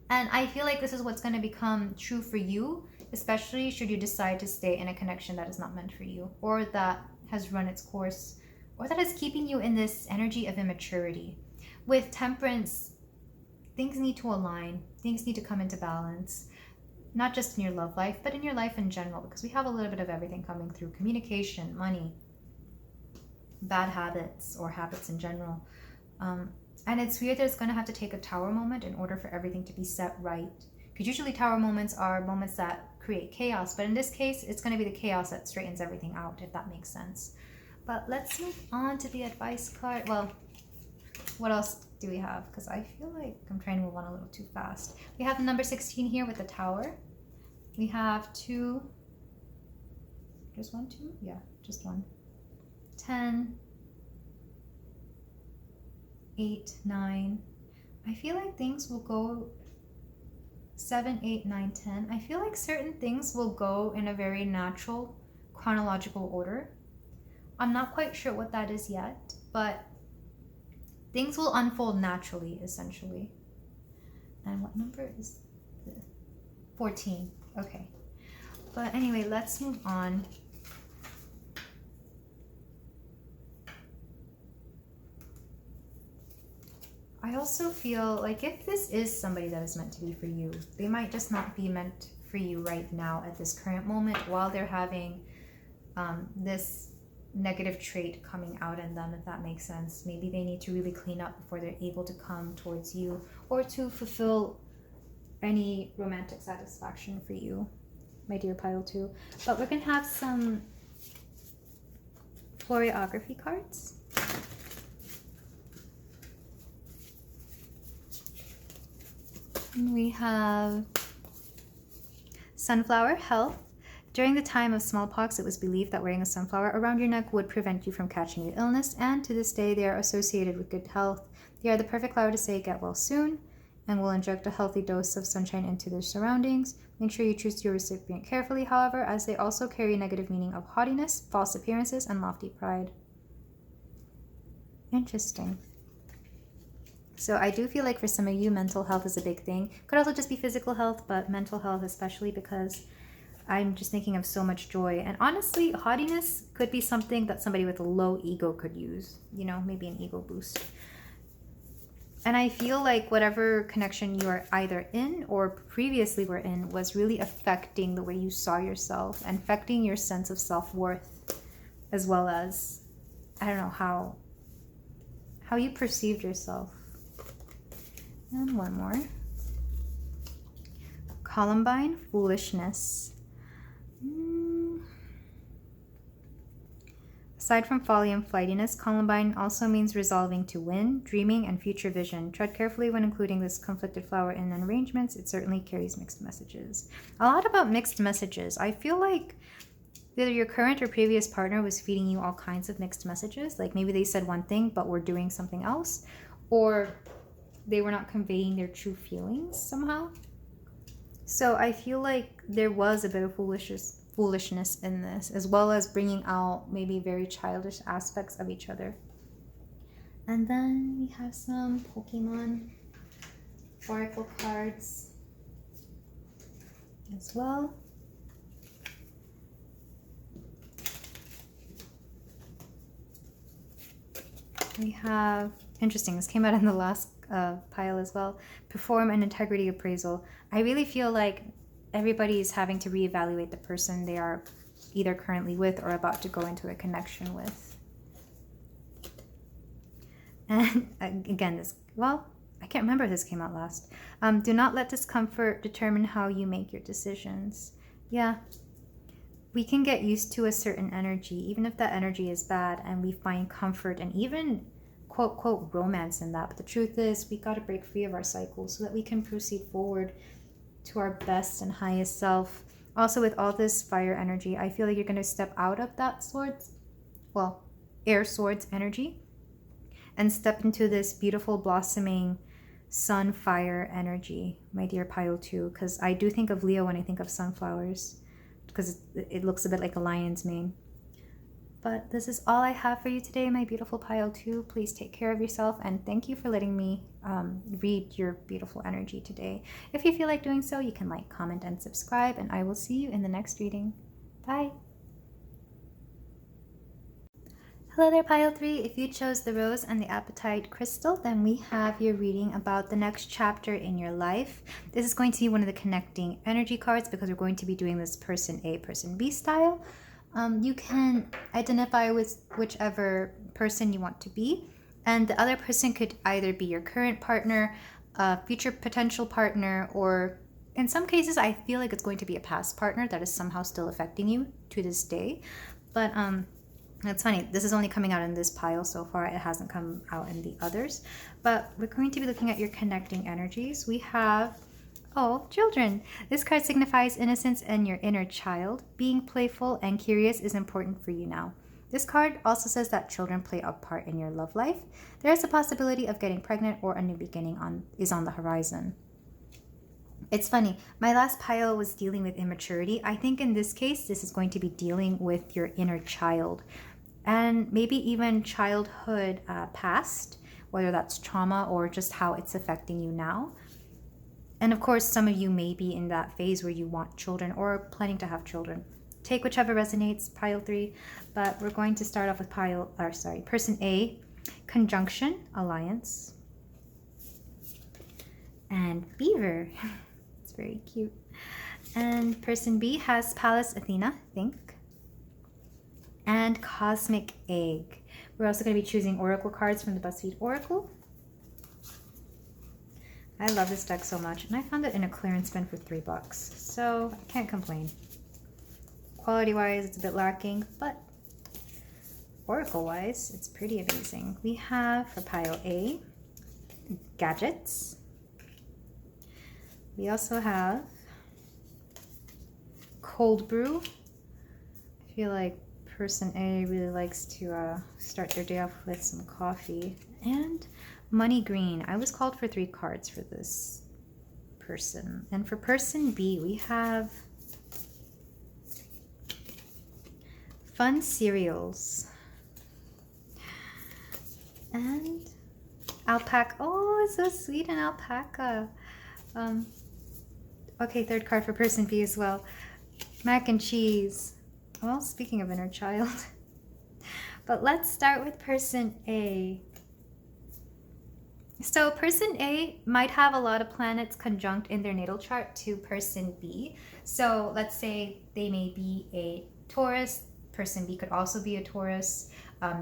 And I feel like this is what's going to become true for you, especially should you decide to stay in a connection that is not meant for you, or that has run its course, or that is keeping you in this energy of immaturity. With Temperance, things need to align, things need to come into balance, not just in your love life, but in your life in general, because we have a little bit of everything coming through: communication, money, bad habits, or habits in general. And it's weird that it's going to have to take a Tower moment in order for everything to be set right. Because usually Tower moments are moments that create chaos, but in this case, it's going to be the chaos that straightens everything out, if that makes sense. But let's move on to the advice card. Well, what else do we have? Because I feel like I'm trying to move on a little too fast. We have the number 16 here with the Tower. We have 2, just 1, 2? Yeah, just 1. 10, 8, 9. I feel like things will go 7, 8, 9, 10. I feel like certain things will go in a very natural chronological order. I'm not quite sure what that is yet, but things will unfold naturally, essentially. And what number is this? 14. Okay. But anyway, let's move on. I also feel like if this is somebody that is meant to be for you, they might just not be meant for you right now at this current moment while they're having this negative trait coming out in them, if that makes sense. Maybe they need to really clean up before they're able to come towards you or to fulfill any romantic satisfaction for you, my dear pile 2. But we're going to have some choreography cards. And we have sunflower health. During the time of smallpox, it was believed that wearing a sunflower around your neck would prevent you from catching the illness, and to this day they are associated with good health. They are the perfect flower to say get well soon, and will inject a healthy dose of sunshine into their surroundings. Make sure you choose your recipient carefully, however, as they also carry negative meaning of haughtiness, false appearances, and lofty pride. Interesting. So I do feel like for some of you, mental health is a big thing. Could also just be physical health, but mental health especially, because I'm just thinking of so much joy. And honestly, haughtiness could be something that somebody with a low ego could use. You know, maybe an ego boost. And I feel like whatever connection you are either in or previously were in was really affecting the way you saw yourself and affecting your sense of self-worth, as well as, I don't know, how you perceived yourself. And one more. Columbine, foolishness. Aside from folly and flightiness, Columbine also means resolving to win, dreaming, and future vision. Tread carefully when including this conflicted flower in arrangements. It certainly carries mixed messages. A lot about mixed messages. I feel like either your current or previous partner was feeding you all kinds of mixed messages. Like maybe they said one thing, but were doing something else. Or they were not conveying their true feelings somehow. So I feel like there was a bit of foolishness in this, as well as bringing out maybe very childish aspects of each other. And then we have some Pokemon Oracle cards as well. We have, interesting, this came out in the last pile as well, perform an integrity appraisal. I really feel like everybody is having to reevaluate the person they are either currently with or about to go into a connection with. And again, this, well, I can't remember if this came out last. Do not let discomfort determine how you make your decisions. Yeah, we can get used to a certain energy, even if that energy is bad, and we find comfort and even quote, quote, romance in that. But the truth is, we got to break free of our cycles so that we can proceed forward to our best and highest self. Also, with all this fire energy, I feel like you're going to step out of that air swords energy and step into this beautiful blossoming sun fire energy, my dear pile 2, because I do think of Leo when I think of sunflowers, because it looks a bit like a lion's mane. But this is all I have for you today, my beautiful pile 2. Please take care of yourself, and thank you for letting me read your beautiful energy today. If you feel like doing so, you can like, comment, and subscribe, and I will see you in the next reading. Bye! Hello there, pile 3. If you chose the rose and the apatite crystal, then we have your reading about the next chapter in your life. This is going to be one of the connecting energy cards because we're going to be doing this person A, person B style. You can identify with whichever person you want to be, and the other person could either be your current partner, a future potential partner, or in some cases I feel like it's going to be a past partner that is somehow still affecting you to this day. But it's funny, this is only coming out in this pile so far. It hasn't come out in the others. But we're going to be looking at your connecting energies. We have, oh, children. This card signifies innocence and your inner child. Being playful and curious is important for you now. This card also says that children play a part in your love life. There is a possibility of getting pregnant or a new beginning is on the horizon. It's funny, my last pile was dealing with immaturity. I think in this case, this is going to be dealing with your inner child. and maybe even childhood past, whether that's trauma or just how it's affecting you now. And of course, some of you may be in that phase where you want children or planning to have children. Take whichever resonates, pile 3. But we're going to start off with person A, conjunction, alliance, and beaver. It's very cute. And person B has Pallas Athena, think, and cosmic egg. We're also going to be choosing oracle cards from the BuzzFeed Oracle. I love this deck so much, and I found it in a clearance bin for $3, so I can't complain. Quality-wise, it's a bit lacking, but oracle-wise, it's pretty amazing. We have, for pile A, gadgets. We also have cold brew. I feel like person A really likes to start their day off with some coffee. And money green. I was called for 3 cards for this person. And for person B, we have fun cereals and alpaca. Oh, it's so sweet, an alpaca. Okay, 3rd card for person B as well. Mac and cheese. Well, speaking of inner child. But let's start with person A. So person A might have a lot of planets conjunct in their natal chart to person B. So let's say they may be a Taurus. Person B could also be a Taurus.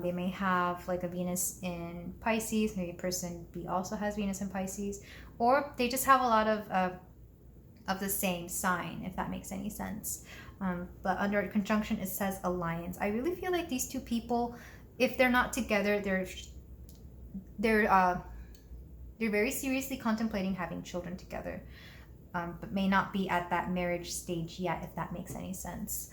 They may have like a Venus in Pisces. Maybe person B also has Venus in Pisces. Or they just have a lot of the same sign, if that makes any sense. But under conjunction, it says alliance. I really feel like these two people, if they're not together, they're very seriously contemplating having children together, but may not be at that marriage stage yet, if that makes any sense.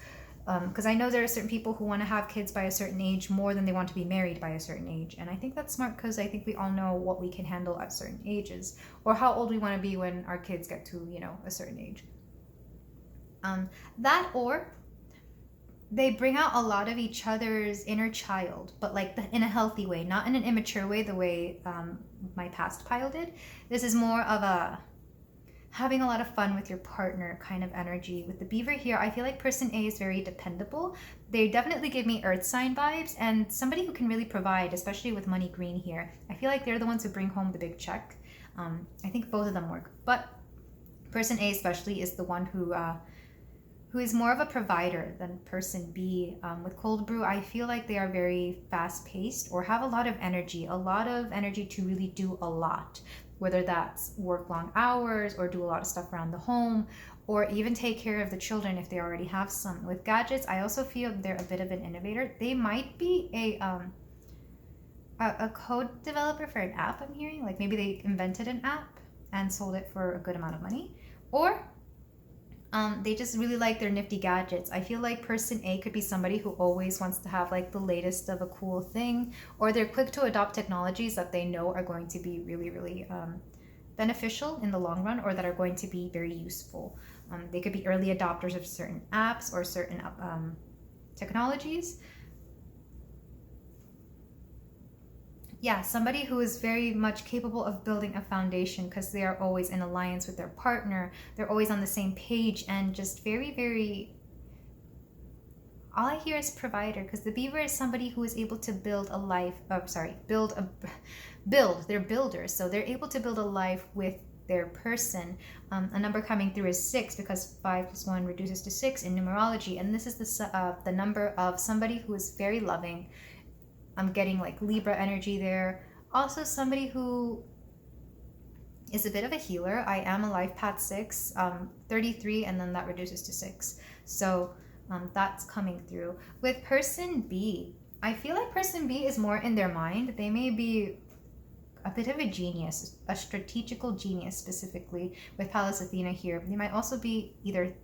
Because I know there are certain people who want to have kids by a certain age more than they want to be married by a certain age. And I think that's smart because I think we all know what we can handle at certain ages or how old we want to be when our kids get to, a certain age. That or they bring out a lot of each other's inner child, but like in a healthy way, not in an immature way, the way my past pile did. This is more of a having a lot of fun with your partner kind of energy. With the beaver here, I feel like person A is very dependable. They definitely give me earth sign vibes and somebody who can really provide, especially with money green here. I feel like they're the ones who bring home the big check. I think both of them work, but person A especially is the one who is more of a provider than person B. With cold brew, I feel like they are very fast paced or have a lot of energy to really do a lot. Whether that's work long hours or do a lot of stuff around the home or even take care of the children if they already have some. With gadgets, I also feel they're a bit of an innovator. They might be a code developer for an app, I'm hearing. Like maybe they invented an app and sold it for a good amount of money. Or they just really like their nifty gadgets. I feel like person A could be somebody who always wants to have like the latest of a cool thing, or they're quick to adopt technologies that they know are going to be really, really beneficial in the long run, or that are going to be very useful. They could be early adopters of certain apps or certain technologies. Yeah, somebody who is very much capable of building a foundation because they are always in alliance with their partner. They're always on the same page and just very, very... All I hear is provider, because the beaver is somebody who is able to build a life... build. They're builders. So they're able to build a life with their person. A number coming through is 6 because 5 plus 1 reduces to 6 in numerology. And this is the number of somebody who is very loving. I'm getting like Libra energy there. Also somebody who is a bit of a healer. I am a life path 6, 33, and then that reduces to 6. So that's coming through. With person B, I feel like person B is more in their mind. They may be a bit of a genius, a strategical genius specifically with Pallas Athena here. They might also be either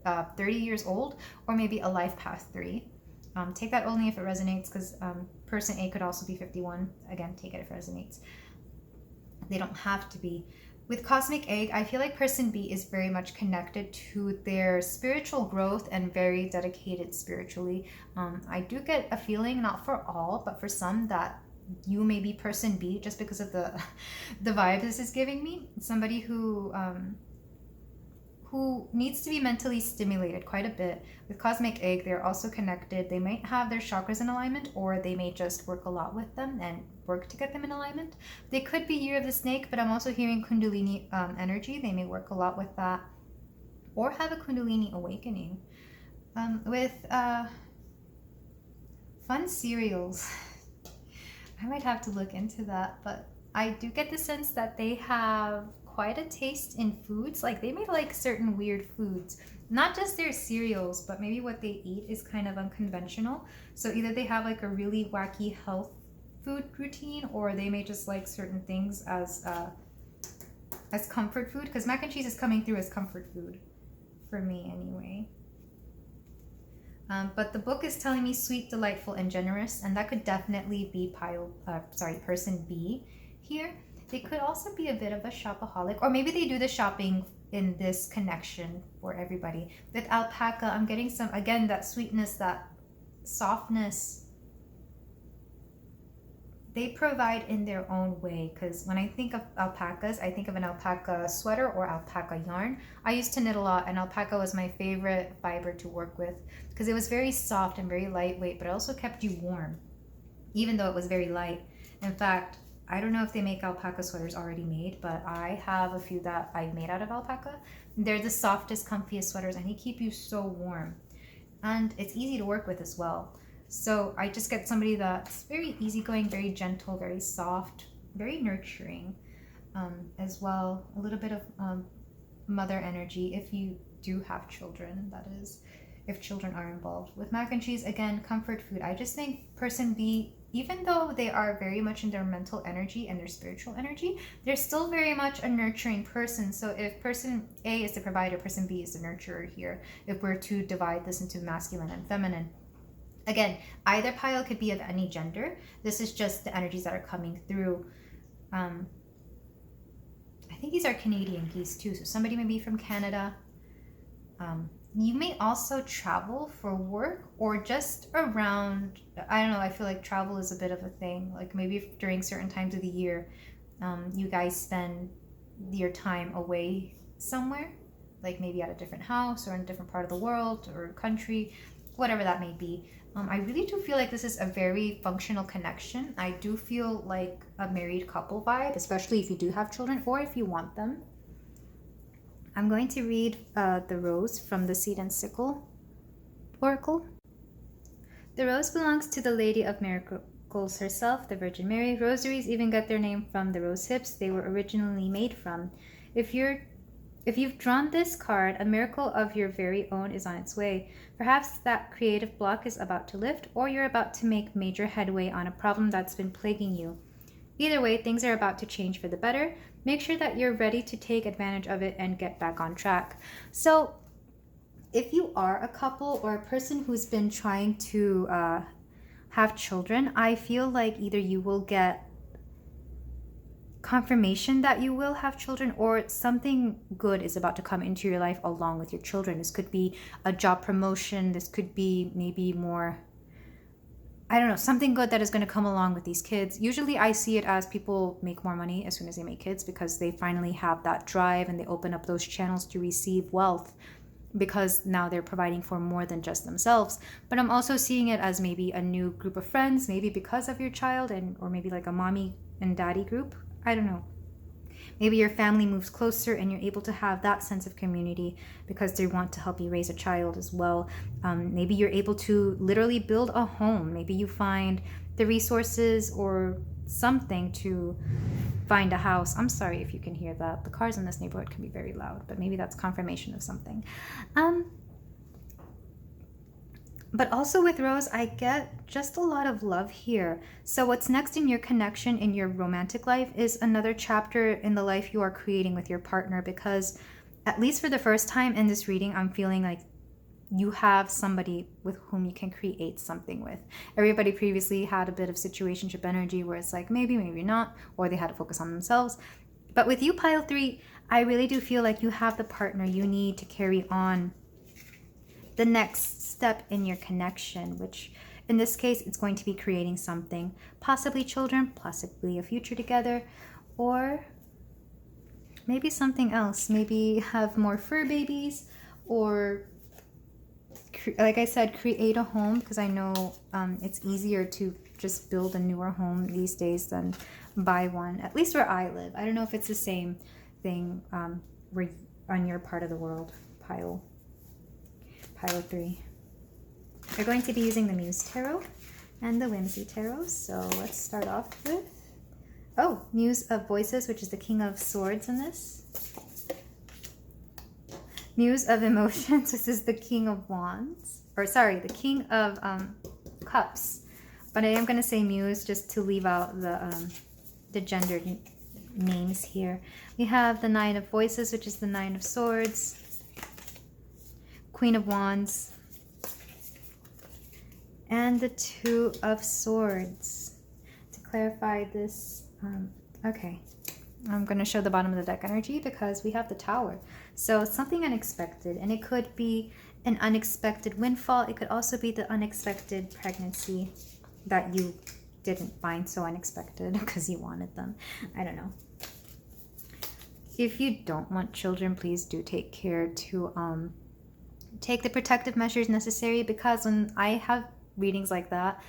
30 years old or maybe a life path 3. Take that only if it resonates, because person A could also be 51. Again, take it if it resonates. They don't have to be. with Cosmic Egg, I feel like person B is very much connected to their spiritual growth and very dedicated spiritually. I do get a feeling, not for all, but for some, that you may be person B just because of the vibe this is giving me. Somebody who needs to be mentally stimulated quite a bit. With Cosmic Egg, they're also connected. They might have their chakras in alignment, or they may just work a lot with them and work to get them in alignment. They could be Year of the Snake, but I'm also hearing Kundalini energy. They may work a lot with that, or have a Kundalini awakening. With fun cereals, I might have to look into that, but I do get the sense that they have quite a taste in foods. Like, they may like certain weird foods, not just their cereals, but maybe what they eat is kind of unconventional. So either they have like a really wacky health food routine, or they may just like certain things as comfort food, because mac and cheese is coming through as comfort food for me anyway. But the book is telling me sweet, delightful, and generous, and that could definitely be person B here. They could also be a bit of a shopaholic, or maybe they do the shopping in this connection for everybody. With alpaca, I'm getting some, again, that sweetness, that softness. They provide in their own way, because when I think of alpacas, I think of an alpaca sweater or alpaca yarn. I used to knit a lot, and alpaca was my favorite fiber to work with because it was very soft and very lightweight, but it also kept you warm, even though it was very light. In fact, I don't know if they make alpaca sweaters already made, but I have a few that I made out of alpaca. They're the softest, comfiest sweaters, and they keep you so warm. And it's easy to work with as well. So I just get somebody that's very easygoing, very gentle, very soft, very nurturing as well. A little bit of mother energy if you do have children, that is, if children are involved. With mac and cheese, again, comfort food. I just think person B, even though they are very much in their mental energy and their spiritual energy, they're still very much a nurturing person. So if person A is the provider, person B is the nurturer here, if we're to divide this into masculine and feminine. Again, either pile could be of any gender. This is just the energies that are coming through. I think these are Canadian geese too, so somebody may be from Canada. You may also travel for work, or just around, I don't know, I feel like travel is a bit of a thing. Like maybe during certain times of the year, you guys spend your time away somewhere, like maybe at a different house or in a different part of the world or country, whatever that may be. I really do feel like this is a very functional connection. I do feel like a married couple vibe, especially if you do have children or if you want them. I'm going to read the rose from the Seed and Sickle Oracle. The rose belongs to the Lady of Miracles herself, the Virgin Mary. Rosaries even get their name from the rose hips they were originally made from. If you've drawn this card, a miracle of your very own is on its way. Perhaps that creative block is about to lift, or you're about to make major headway on a problem that's been plaguing you. Either way, things are about to change for the better. Make sure that you're ready to take advantage of it and get back on track. So if you are a couple or a person who's been trying to have children, I feel like either you will get confirmation that you will have children, or something good is about to come into your life along with your children. This could be a job promotion. This could be maybe more, I don't know, something good that is going to come along with these kids. Usually I see it as people make more money as soon as they make kids, because they finally have that drive and they open up those channels to receive wealth, because now they're providing for more than just themselves. But I'm also seeing it as maybe a new group of friends, maybe because of your child, or maybe like a mommy and daddy group. I don't know. Maybe your family moves closer and you're able to have that sense of community because they want to help you raise a child as well. Maybe you're able to literally build a home. Maybe you find the resources or something to find a house. I'm sorry if you can hear that. The cars in this neighborhood can be very loud, but maybe that's confirmation of something. But also with Rose, I get just a lot of love here. So what's next in your connection in your romantic life is another chapter in the life you are creating with your partner, because at least for the first time in this reading, I'm feeling like you have somebody with whom you can create something with. Everybody previously had a bit of situationship energy where it's like maybe, maybe not, or they had to focus on themselves. But with you, pile 3, I really do feel like you have the partner you need to carry on the next step in your connection, which in this case, it's going to be creating something, possibly children, possibly a future together, or maybe something else. Maybe have more fur babies, or like I said, create a home, because I know it's easier to just build a newer home these days than buy one, at least where I live. I don't know if it's the same thing where on your part of the world, pile 3. We're going to be using the Muse Tarot and the Whimsy Tarot. So let's start off with, Muse of Voices, which is the King of Swords in this. Muse of Emotions, this is the King of Wands. Or sorry, the King of Cups. But I am going to say Muse just to leave out the gendered names here. We have the Nine of Voices, which is the Nine of Swords. Queen of Wands. And the Two of Swords. To clarify this, okay. I'm going to show the bottom of the deck energy because we have the Tower. So something unexpected, and it could be an unexpected windfall. It could also be the unexpected pregnancy that you didn't find so unexpected because you wanted them. I don't know. If you don't want children, please do take care to take the protective measures necessary, because when I have readings like that,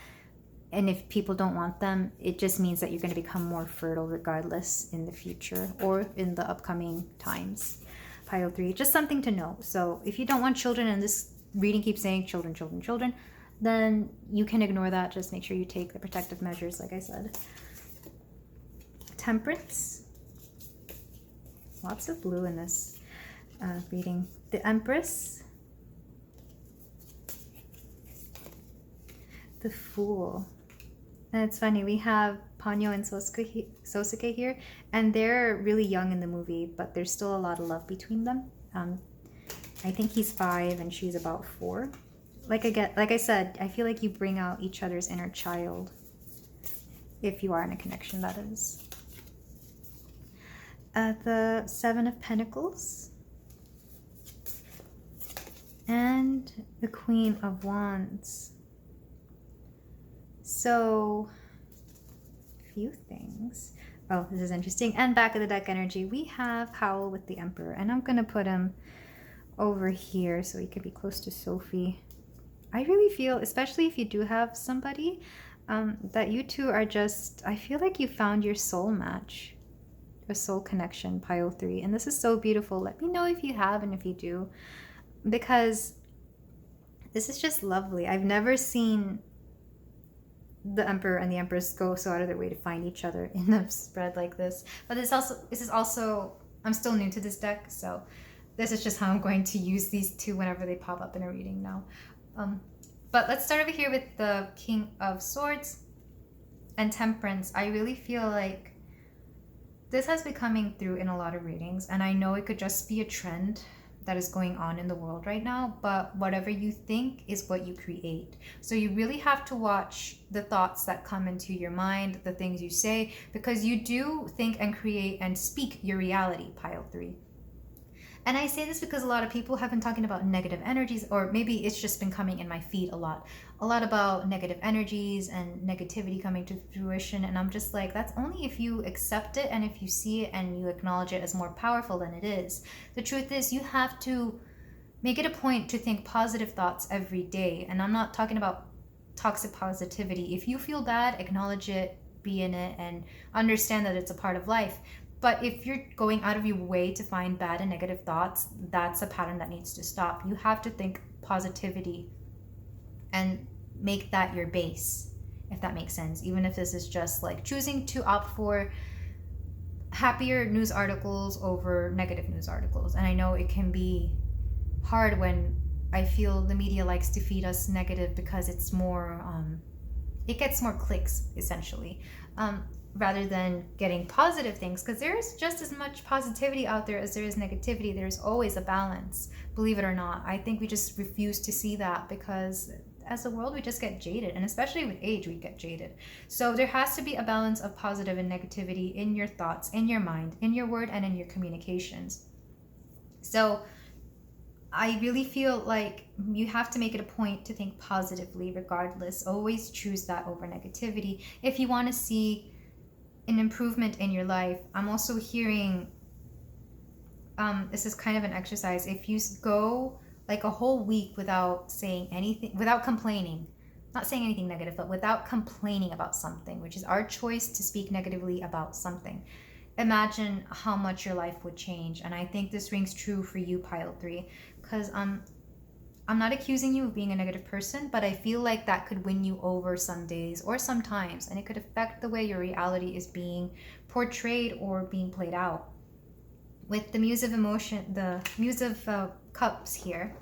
and if people don't want them, it just means that you're going to become more fertile regardless in the future or in the upcoming times. Pile 3, just something to know. So if you don't want children and this reading keeps saying children, children, children, then you can ignore that. Just make sure you take the protective measures, like I said. Temperance. Lots of blue in this reading. The Empress. The Fool. And it's funny, we have Ponyo and Sosuke here, and they're really young in the movie, but there's still a lot of love between them. I think he's 5 and she's about 4. Like I said, I feel like you bring out each other's inner child, if you are in a connection, that is. The Seven of Pentacles. And the Queen of Wands. So, a few things. Oh, this is interesting. And back of the deck energy, we have Howl with the Emperor. And I'm going to put him over here so he could be close to Sophie. I really feel, especially if you do have somebody, that you two are just, I feel like you found your soul match. A soul connection, pile 3. And this is so beautiful. Let me know if you have and if you do. Because this is just lovely. I've never seen the Emperor and the Empress go so out of their way to find each other in a spread like this. But this is also I'm still new to this deck, so this is just how I'm going to use these two whenever they pop up in a reading now. But let's start over here with the King of Swords and Temperance. I really feel like this has been coming through in a lot of readings, and I know it could just be a trend that is going on in the world right now, but whatever you think is what you create. So you really have to watch the thoughts that come into your mind, the things you say, because you do think and create and speak your reality, pile 3. And I say this because a lot of people have been talking about negative energies, or maybe it's just been coming in my feed a lot about negative energies and negativity coming to fruition. And I'm just like, that's only if you accept it and if you see it and you acknowledge it as more powerful than it is. The truth is, you have to make it a point to think positive thoughts every day. And I'm not talking about toxic positivity. If you feel bad, acknowledge it, be in it, and understand that it's a part of life. But if you're going out of your way to find bad and negative thoughts, that's a pattern that needs to stop. You have to think positivity and make that your base, if that makes sense. Even if this is just like choosing to opt for happier news articles over negative news articles. And I know it can be hard when I feel the media likes to feed us negative because it's more, it gets more clicks, essentially. Rather than getting positive things, because there's just as much positivity out there as there is negativity. There's always a balance, believe it or not. I think we just refuse to see that because as a world, we just get jaded, and especially with age, we get jaded. So there has to be a balance of positive and negativity in your thoughts, in your mind, in your word, and in your communications. So I really feel like you have to make it a point to think positively regardless. Always choose that over negativity if you want to see an improvement in your life. I'm also hearing, this is kind of an exercise. If you go like a whole week without saying anything, without complaining, not saying anything negative, but without complaining about something, which is our choice to speak negatively about something, imagine how much your life would change. And I think this rings true for you, pile 3, because I'm not accusing you of being a negative person, but I feel like that could win you over some days or sometimes, and it could affect the way your reality is being portrayed or being played out. With the Muse of Emotion, the Muse of Cups here,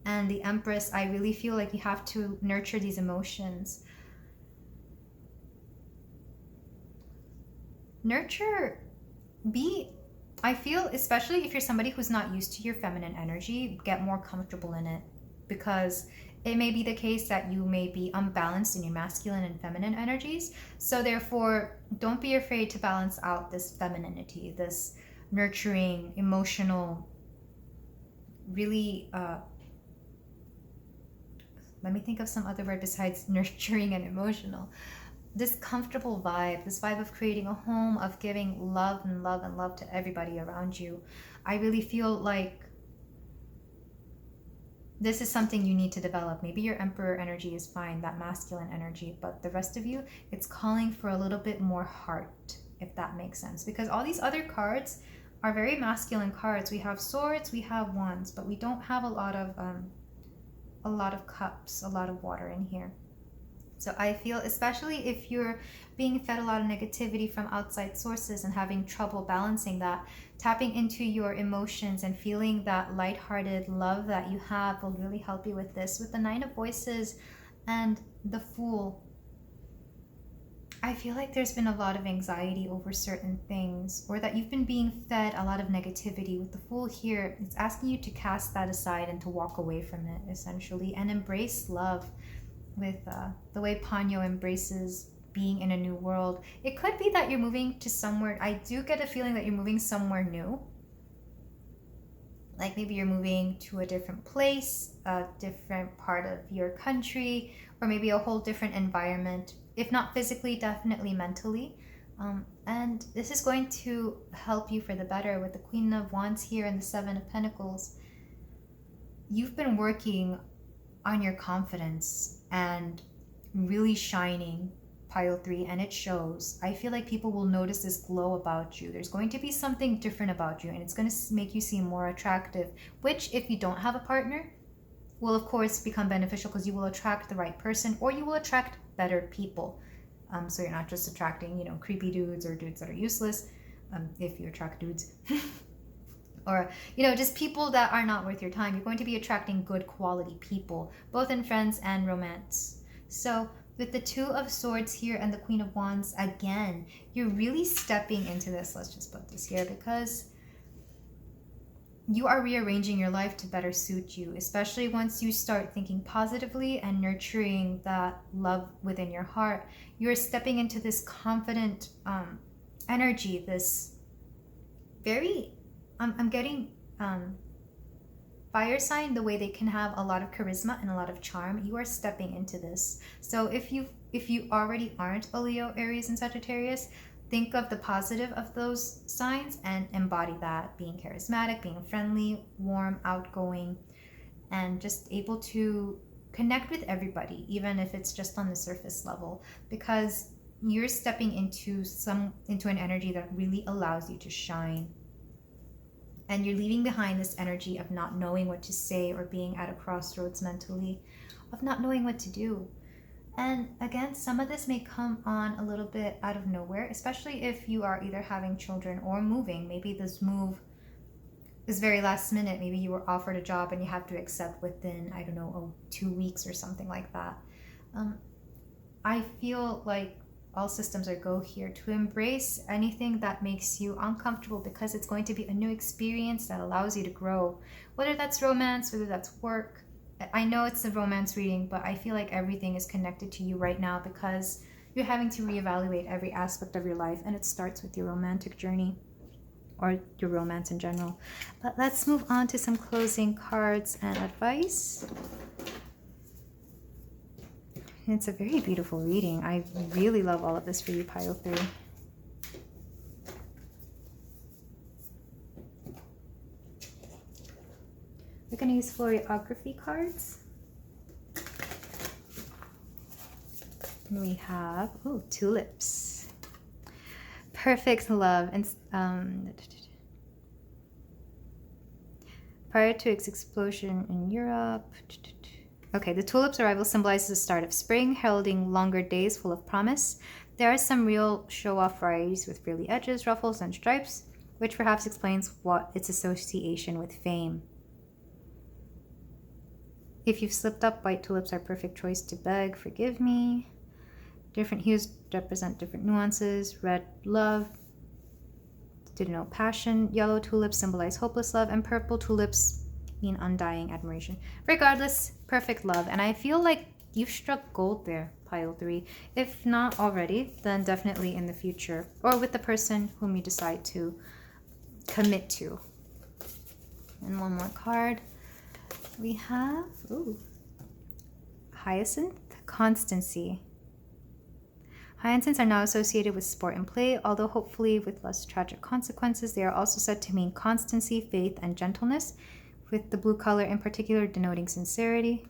and the Empress, I really feel like you have to nurture these emotions. I feel, especially if you're somebody who's not used to your feminine energy, get more comfortable in it, because it may be the case that you may be unbalanced in your masculine and feminine energies. So therefore, don't be afraid to balance out this femininity, this nurturing, emotional, really, let me think of some other word besides nurturing and emotional. This comfortable vibe, this vibe of creating a home, of giving love and love and love to everybody around you. I really feel like this is something you need to develop. Maybe your Emperor energy is fine, that masculine energy, but the rest of you, it's calling for a little bit more heart, if that makes sense. Because all these other cards are very masculine cards. We have swords, we have wands, but we don't have a lot of cups, a lot of water in here. So I feel, especially if you're being fed a lot of negativity from outside sources and having trouble balancing that, tapping into your emotions and feeling that lighthearted love that you have will really help you with this. With the 9 of Voices and the Fool, I feel like there's been a lot of anxiety over certain things, or that you've been being fed a lot of negativity. With the Fool here, it's asking you to cast that aside and to walk away from it, essentially, and embrace love. With the way Ponyo embraces being in a new world. It could be that you're moving to somewhere. I do get a feeling that you're moving somewhere new. Like maybe you're moving to a different place, a different part of your country, or maybe a whole different environment. If not physically, definitely mentally. And this is going to help you for the better. With the Queen of Wands here and the 7 of Pentacles. You've been working on your confidence and really shining, pile 3, and it shows. I feel like people will notice this glow about you. There's going to be something different about you, and it's going to make you seem more attractive, which if you don't have a partner will of course become beneficial, because you will attract the right person, or you will attract better people. So you're not just attracting, creepy dudes or dudes that are useless, if you attract dudes. Or, just people that are not worth your time. You're going to be attracting good quality people, both in friends and romance. So with the 2 of Swords here and the Queen of Wands, again, you're really stepping into this. Let's just put this here, because you are rearranging your life to better suit you, especially once you start thinking positively and nurturing that love within your heart. You're stepping into this confident energy, this very... I'm getting fire sign, the way they can have a lot of charisma and a lot of charm. You are stepping into this. So if you already aren't a Leo, Aries, and Sagittarius, think of the positive of those signs and embody that. Being charismatic, being friendly, warm, outgoing, and just able to connect with everybody, even if it's just on the surface level, because you're stepping into an energy that really allows you to shine. And you're leaving behind this energy of not knowing what to say, or being at a crossroads mentally, of not knowing what to do. And again, some of this may come on a little bit out of nowhere, especially if you are either having children or moving. Maybe this move is very last minute. Maybe you were offered a job and you have to accept within, 2 weeks or something like that. I feel like all systems are go here, to embrace anything that makes you uncomfortable, because it's going to be a new experience that allows you to grow, whether that's romance, whether that's work, I know it's a romance reading, but I feel like everything is connected to you right now because you're having to reevaluate every aspect of your life, and it starts with your romantic journey or your romance in general. But let's move on to some closing cards and advice. It's a very beautiful reading. I really love all of this for you, pile 3. We're going to use florography cards. And we have, oh, tulips. Perfect love. And prior to its explosion in Europe. Okay, the tulip's arrival symbolizes the start of spring, heralding longer days full of promise. There are some real show-off varieties with frilly edges, ruffles, and stripes, which perhaps explains what its association with fame. If you've slipped up, white tulips are a perfect choice to beg, forgive me. Different hues represent different nuances. Red, love, to denote passion. Yellow tulips symbolize hopeless love, and purple tulips mean undying admiration. Regardless, perfect love. And I feel like you've struck gold there, pile 3. If not already, then definitely in the future, or with the person whom you decide to commit to. And one more card. We have, ooh, hyacinth, constancy. Hyacinths are now associated with sport and play, although hopefully with less tragic consequences. They are also said to mean constancy, faith, and gentleness, with the blue color in particular denoting sincerity.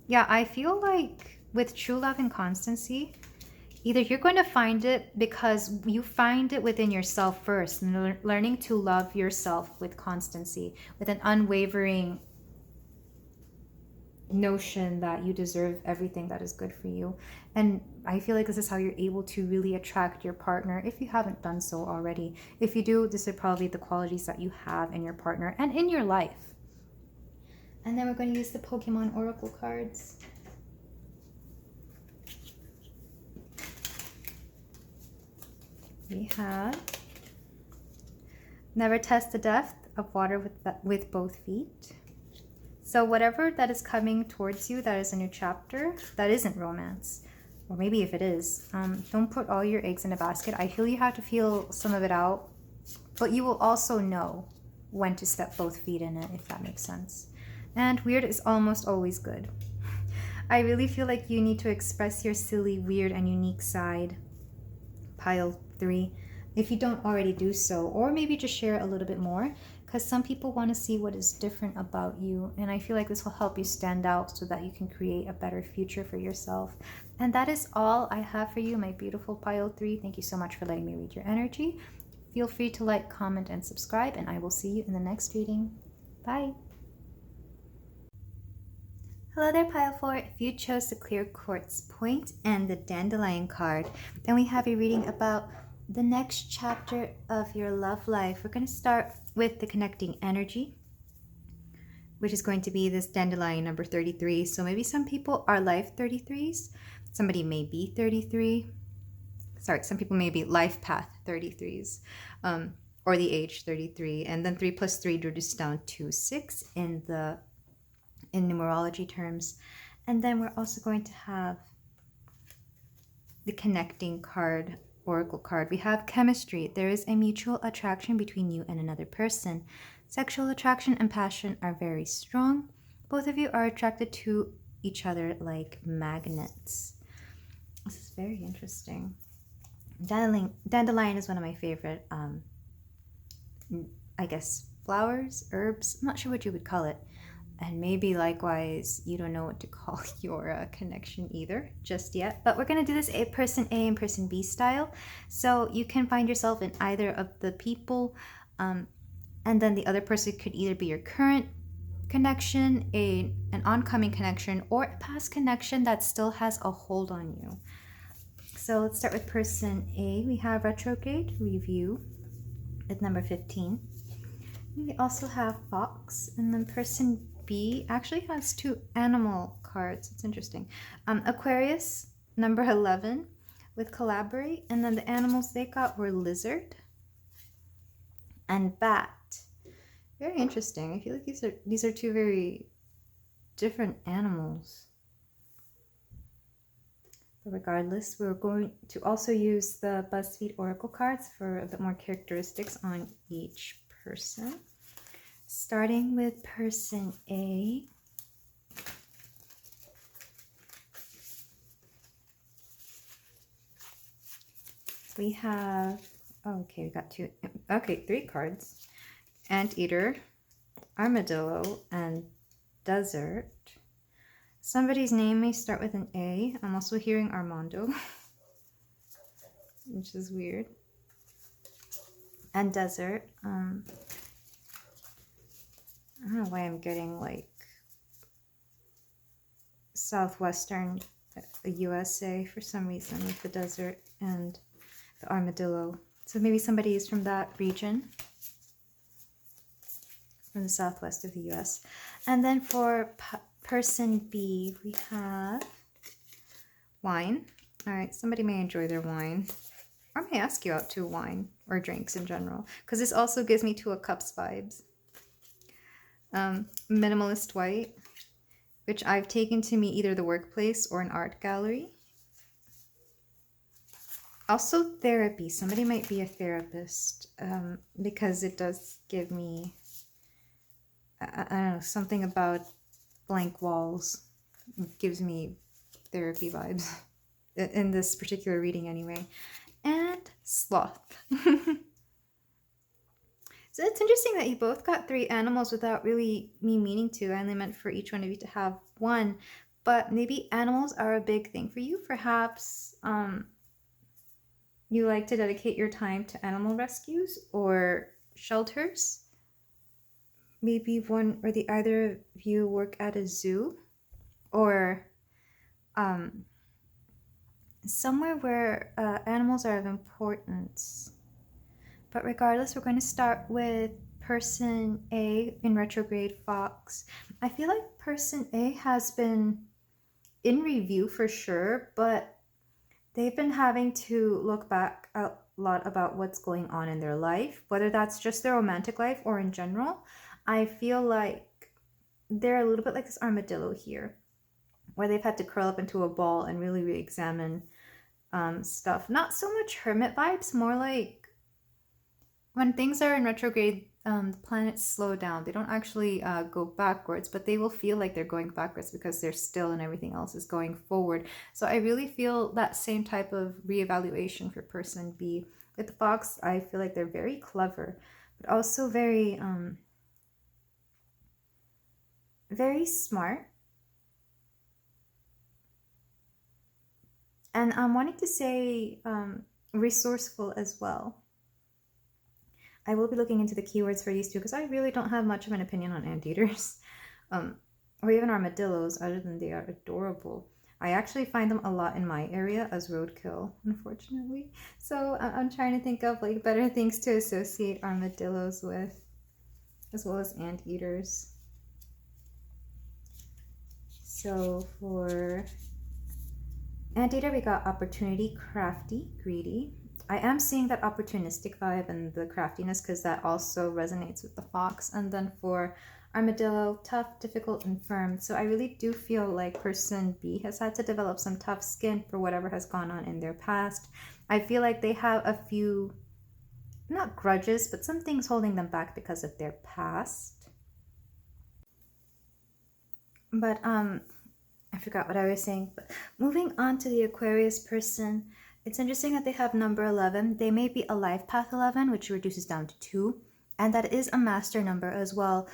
Yeah, I feel like with true love and constancy, either you're going to find it because you find it within yourself first, and learning to love yourself with constancy, with an unwavering notion that you deserve everything that is good for you. And I feel like this is how you're able to really attract your partner if you haven't done so already. If you do, this is probably the qualities that you have in your partner and in your life. And then we're going to use the Pokemon Oracle cards. We have, never test the depth of water with both feet. So whatever that is coming towards you that is a new chapter, that isn't romance, or maybe if it is, don't put all your eggs in a basket. I feel you have to feel some of it out, but you will also know when to step both feet in it, if that makes sense. And weird is almost always good. I really feel like you need to express your silly, weird, and unique side, pile 3, if you don't already do so, or maybe just share a little bit more, because some people want to see what is different about you, and I feel like this will help you stand out so that you can create a better future for yourself. And that is all I have for you, my beautiful pile 3. Thank you so much for letting me read your energy. Feel free to like, comment, and subscribe, and I will see you in the next reading. Bye. Hello there, pile 4. If you chose the clear quartz point and the dandelion card, then we have a reading about the next chapter of your love life. We're going to start with the connecting energy, which is going to be this dandelion number 33. So maybe some people are life 33s. Somebody may be 33. Sorry, some people may be life path 33s, or the age 33. And then 3 plus 3 reduces down to 6 in numerology terms. And then we're also going to have the connecting card, oracle card. We have chemistry. There is a mutual attraction between you and another person. Sexual attraction and passion are very strong. Both of you are attracted to each other like magnets. This is very interesting. Dandelion is one of my favorite, I guess, flowers, herbs. I'm not sure what you would call it. And maybe likewise, you don't know what to call your connection either just yet. But we're going to do this person A and person B style. So you can find yourself in either of the people. And then the other person could either be your current connection, an oncoming connection, or a past connection that still has a hold on you. So let's start with person A. We have retrograde review at number 15. We also have fox, and then person B actually has 2 animal cards. It's interesting. Aquarius, number 11, with collaborate, and then the animals they got were lizard and bat. Very interesting. I feel like these are 2 very different animals. But regardless, we're going to also use the BuzzFeed Oracle cards for a bit more characteristics on each person. Starting with person A. We have, okay, we got three cards. Anteater, Armadillo, and Desert. Somebody's name may start with an A. I'm also hearing Armando, which is weird. And Desert. I don't know why I'm getting like southwestern USA for some reason with the desert and the armadillo. So maybe somebody is from that region, from the southwest of the US. And then for person B, we have wine. All right, somebody may enjoy their wine, or may ask you out to wine or drinks in general, because this also gives me Two of Cups vibes. Minimalist white, which I've taken to mean either the workplace or an art gallery. Also therapy. Somebody might be a therapist, because it does give me, I don't know, something about blank walls gives me therapy vibes in this particular reading anyway. And sloth. So it's interesting that you both got three animals without really me meaning to. I only meant for each one of you to have one, but maybe animals are a big thing for you. Perhaps you like to dedicate your time to animal rescues or shelters. Maybe one or the either of you work at a zoo, or somewhere where animals are of importance. But regardless, we're going to start with person A in retrograde Fox. I feel like person A has been in review for sure, but they've been having to look back a lot about what's going on in their life, whether that's just their romantic life or in general. I feel like they're a little bit like this armadillo here, where they've had to curl up into a ball and really re-examine stuff. Not so much hermit vibes, more like when things are in retrograde, the planets slow down. They don't actually go backwards, but they will feel like they're going backwards because they're still and everything else is going forward. So I really feel that same type of reevaluation for person B. With the Fox, I feel like they're very clever, but also very, very smart. And I'm wanting to say resourceful as well. I will be looking into the keywords for these two because I really don't have much of an opinion on anteaters or even armadillos, other than they are adorable. I actually find them a lot in my area as roadkill, unfortunately. So I'm trying to think of like better things to associate armadillos with, as well as anteaters. So for anteater, we got opportunity, crafty, greedy. I am seeing that opportunistic vibe and the craftiness because that also resonates with the Fox. And then for armadillo, tough, difficult, and firm. So I really do feel like person B has had to develop some tough skin for whatever has gone on in their past. I feel like they have a few, not grudges, but some things holding them back because of their past. But I forgot what I was saying. But moving on to the Aquarius person, it's interesting that they have number 11. They may be a life path 11, which reduces down to 2. And that is a master number as well.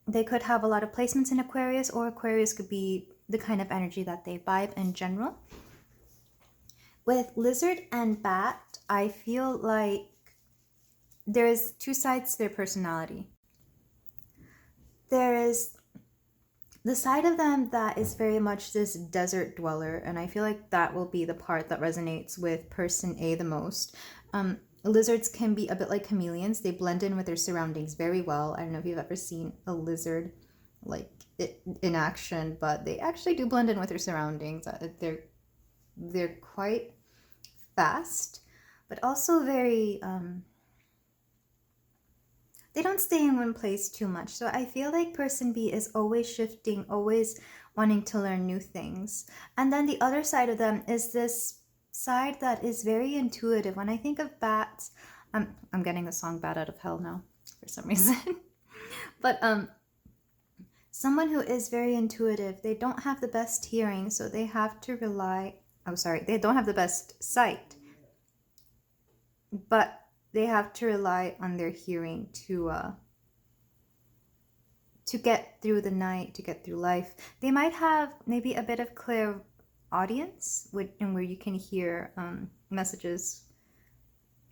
They could have a lot of placements in Aquarius, or Aquarius could be the kind of energy that they vibe in general. With lizard and bat, I feel like there's two sides to their personality. There is the side of them that is very much this desert dweller, and I feel like that will be the part that resonates with person A the most. Lizards can be a bit like chameleons. They blend in with their surroundings very well. I don't know if you've ever seen a lizard like in action, but they actually do blend in with their surroundings. They're quite fast, but also very they don't stay in one place too much. So I feel like person B is always shifting, always wanting to learn new things. And then the other side of them is this side that is very intuitive. When I think of bats, I'm getting the song Bat Out of Hell now for some reason. But someone who is very intuitive, they don't have the best hearing, so they have to rely, they don't have the best sight, but they have to rely on their hearing to get through the night, to get through life. They might have maybe a bit of clairaudience, where you can hear messages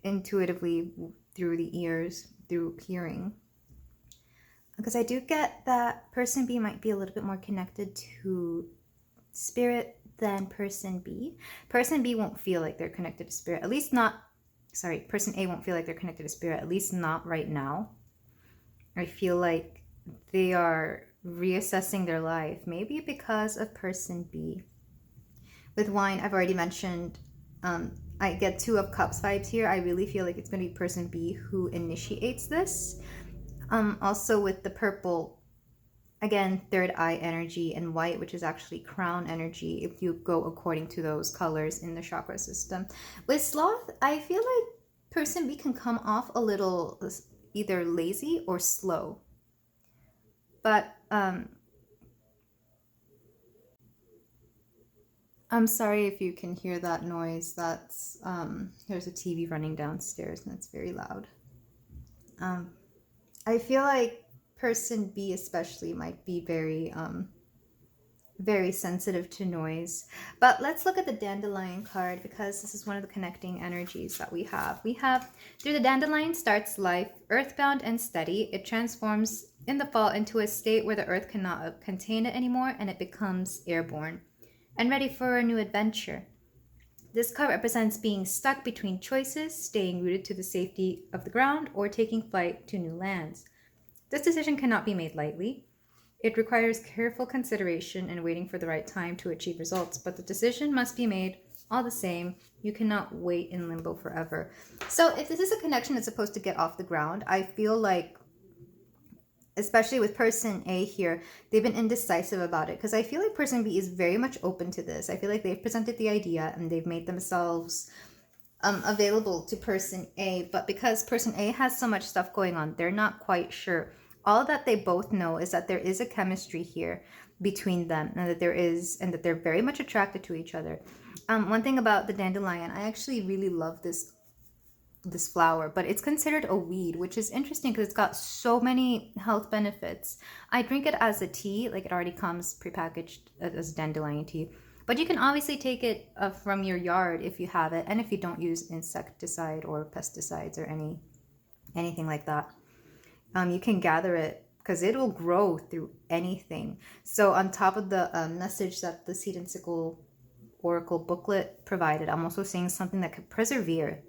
intuitively through the ears, through hearing. Because I do get that person B might be a little bit more connected to spirit than person B. Person B won't feel like they're connected to spirit, at least not, person A won't feel like they're connected to spirit, at least not right now. I feel like they are reassessing their life, maybe because of person B. With wine, I've already mentioned, I get 2 of Cups vibes here. I really feel like it's going to be person B who initiates this. Also with the purple, again, third eye energy, and white, which is actually crown energy, if you go according to those colors in the chakra system. With sloth, I feel like person B can come off a little either lazy or slow. But I'm sorry if you can hear that noise. That's there's a TV running downstairs and it's very loud. I feel like person B especially might be very very sensitive to noise. But let's look at the dandelion card, because this is one of the connecting energies that we have. We have, through the dandelion starts life, earthbound and steady. It transforms in the fall into a state where the earth cannot contain it anymore, and it becomes airborne and ready for a new adventure. This card represents being stuck between choices, staying rooted to the safety of the ground, or taking flight to new lands. This decision cannot be made lightly. It requires careful consideration and waiting for the right time to achieve results, but the decision must be made all the same. You cannot wait in limbo forever. So if this is a connection that's supposed to get off the ground, I feel like, especially with person A here, they've been indecisive about it, because I feel like person B is very much open to this. I feel like they've presented the idea and they've made themselves available to person A, but because person A has so much stuff going on, they're not quite sure. All that they both know is that there is a chemistry here between them, and that they're very much attracted to each other. One thing about the dandelion, I actually really love this flower, but it's considered a weed, which is interesting because it's got so many health benefits. I drink it as a tea, like it already comes prepackaged as dandelion tea. But you can obviously take it from your yard if you have it, and if you don't use insecticide or pesticides or anything like that. You can gather it because it will grow through anything. So on top of the message that the Seed and Sickle Oracle booklet provided, I'm also saying something that could persevere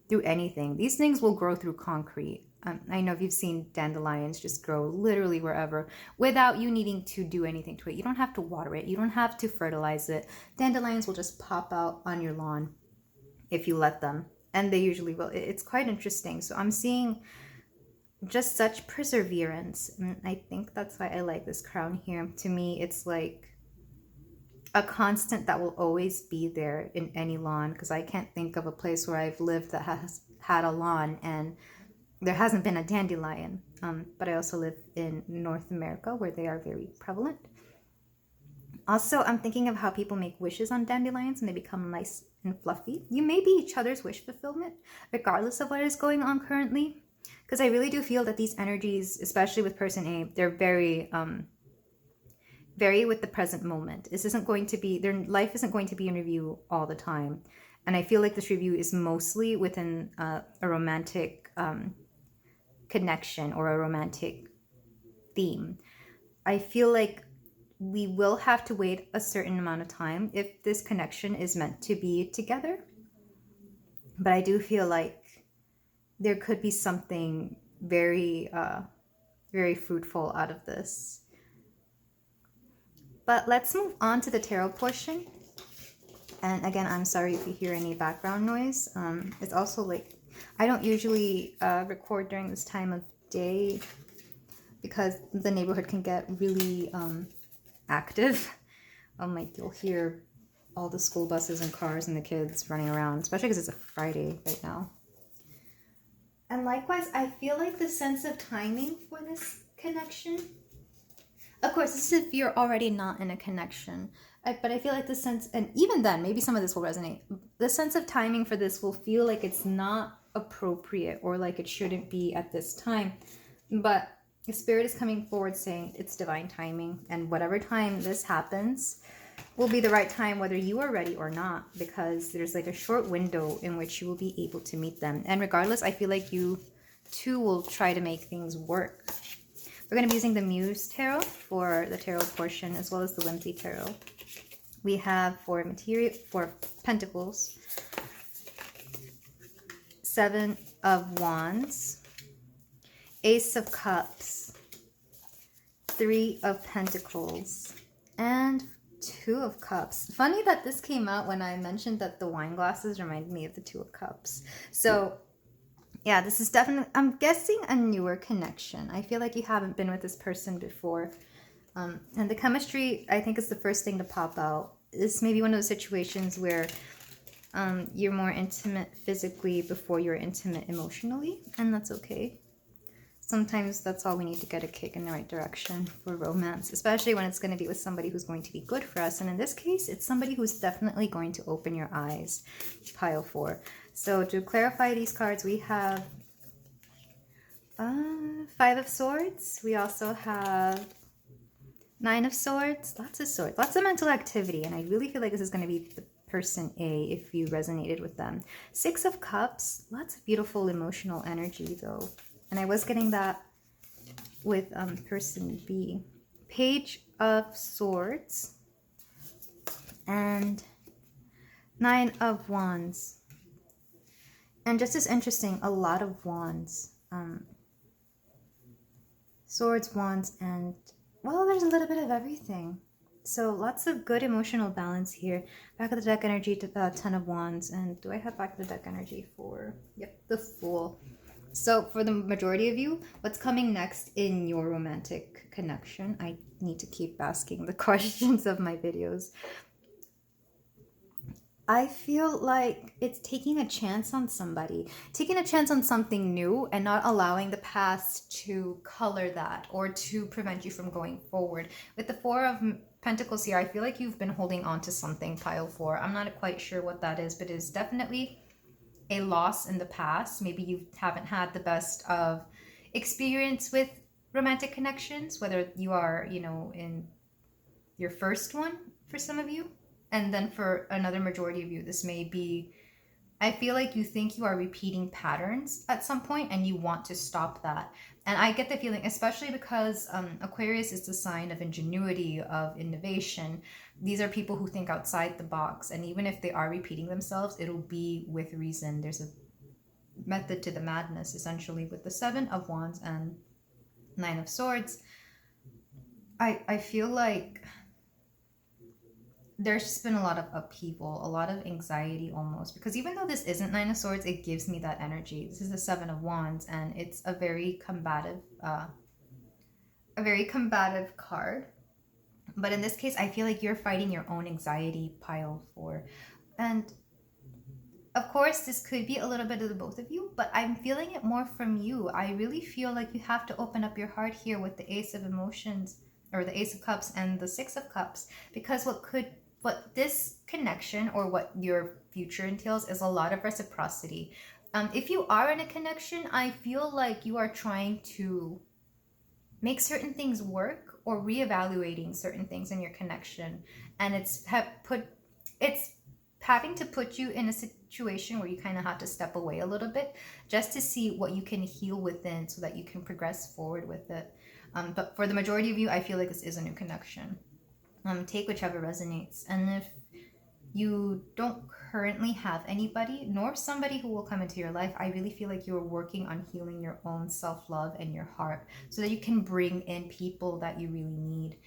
through anything. These things will grow through concrete. I know if you've seen dandelions just grow literally wherever without you needing to do anything to it. You don't have to water it. You don't have to fertilize it. Dandelions will just pop out on your lawn if you let them. And they usually will. It's quite interesting. So I'm seeing just such perseverance. And I think that's why I like this crown here. To me, it's like a constant that will always be there in any lawn, because I can't think of a place where I've lived that has had a lawn and there hasn't been a dandelion. But I also live in North America where they are very prevalent. Also, I'm thinking of how people make wishes on dandelions and they become nice and fluffy. You may be each other's wish fulfillment, regardless of what is going on currently. Because I really do feel that these energies, especially with person A, they're very with the present moment. This isn't going to be, their life isn't going to be in review all the time. And I feel like this review is mostly within a romantic connection or a romantic theme. I feel like we will have to wait a certain amount of time if this connection is meant to be together. But I do feel like there could be something very, very fruitful out of this. But let's move on to the tarot portion. And again, I'm sorry if you hear any background noise. It's also like, I don't usually record during this time of day because the neighborhood can get really active. Like you'll hear all the school buses and cars and the kids running around, especially because it's a Friday right now. And likewise, I feel like the sense of timing for this connection, of course, this is if you're already not in a connection, but I feel like the sense, and even then, maybe some of this will resonate, the sense of timing for this will feel like it's not appropriate or like it shouldn't be at this time. But the Spirit is coming forward saying it's divine timing, and whatever time this happens will be the right time whether you are ready or not, because there's like a short window in which you will be able to meet them. And regardless, I feel like you too will try to make things work. We're going to be using the Muse Tarot for the tarot portion, as well as the Whimsy Tarot. We have for Pentacles, 7 of Wands, Ace of Cups, 3 of Pentacles, and 2 of Cups. Funny that this came out when I mentioned that the wine glasses reminded me of the 2 of Cups. So yeah, this is definitely, I'm guessing, a newer connection. I feel like you haven't been with this person before. And the chemistry, I think, is the first thing to pop out. This may be one of those situations where you're more intimate physically before you're intimate emotionally, and that's okay. Sometimes that's all we need to get a kick in the right direction for romance, especially when it's going to be with somebody who's going to be good for us. And in this case, it's somebody who's definitely going to open your eyes, pile 4. So to clarify these cards, we have 5 of Swords. We also have 9 of Swords. Lots of mental activity. And I really feel like this is going to be the person A if you resonated with them. 6 of Cups. Lots of beautiful emotional energy though. And I was getting that with person B. Page of Swords. And 9 of Wands. And just as interesting, a lot of wands. Swords, wands, and, well, there's a little bit of everything. So lots of good emotional balance here. Back of the deck energy to 10 of Wands. And do I have back of the deck energy for, yep, the Fool. So for the majority of you, what's coming next in your romantic connection? I need to keep asking the questions of my videos. I feel like it's taking a chance on somebody, taking a chance on something new and not allowing the past to color that or to prevent you from going forward. With the 4 of Pentacles here, I feel like you've been holding on to something, pile 4. I'm not quite sure what that is, but it is definitely a loss in the past. Maybe you haven't had the best of experience with romantic connections, whether you are, you know, in your first one for some of you. And then for another majority of you, this may be, I feel like you think you are repeating patterns at some point and you want to stop that. And I get the feeling, especially because Aquarius is the sign of ingenuity, of innovation. These are people who think outside the box. And even if they are repeating themselves, it'll be with reason. There's a method to the madness, essentially, with the 7 of Wands and 9 of Swords. I feel like there's just been a lot of upheaval, a lot of anxiety almost, because even though this isn't 9 of Swords, it gives me that energy. This is the 7 of Wands, and it's a very combative card. But in this case, I feel like you're fighting your own anxiety, pile 4. And of course, this could be a little bit of the both of you, but I'm feeling it more from you. I really feel like you have to open up your heart here with the Ace of Emotions, or the Ace of Cups and the 6 of Cups, because what this connection or what your future entails is a lot of reciprocity. If you are in a connection, I feel like you are trying to make certain things work or reevaluating certain things in your connection. And it's having to put you in a situation where you kind of have to step away a little bit just to see what you can heal within so that you can progress forward with it. But for the majority of you, I feel like this is a new connection. Take whichever resonates. And if you don't currently have anybody, nor somebody who will come into your life, I really feel like you're working on healing your own self-love and your heart so that you can bring in people that you really need.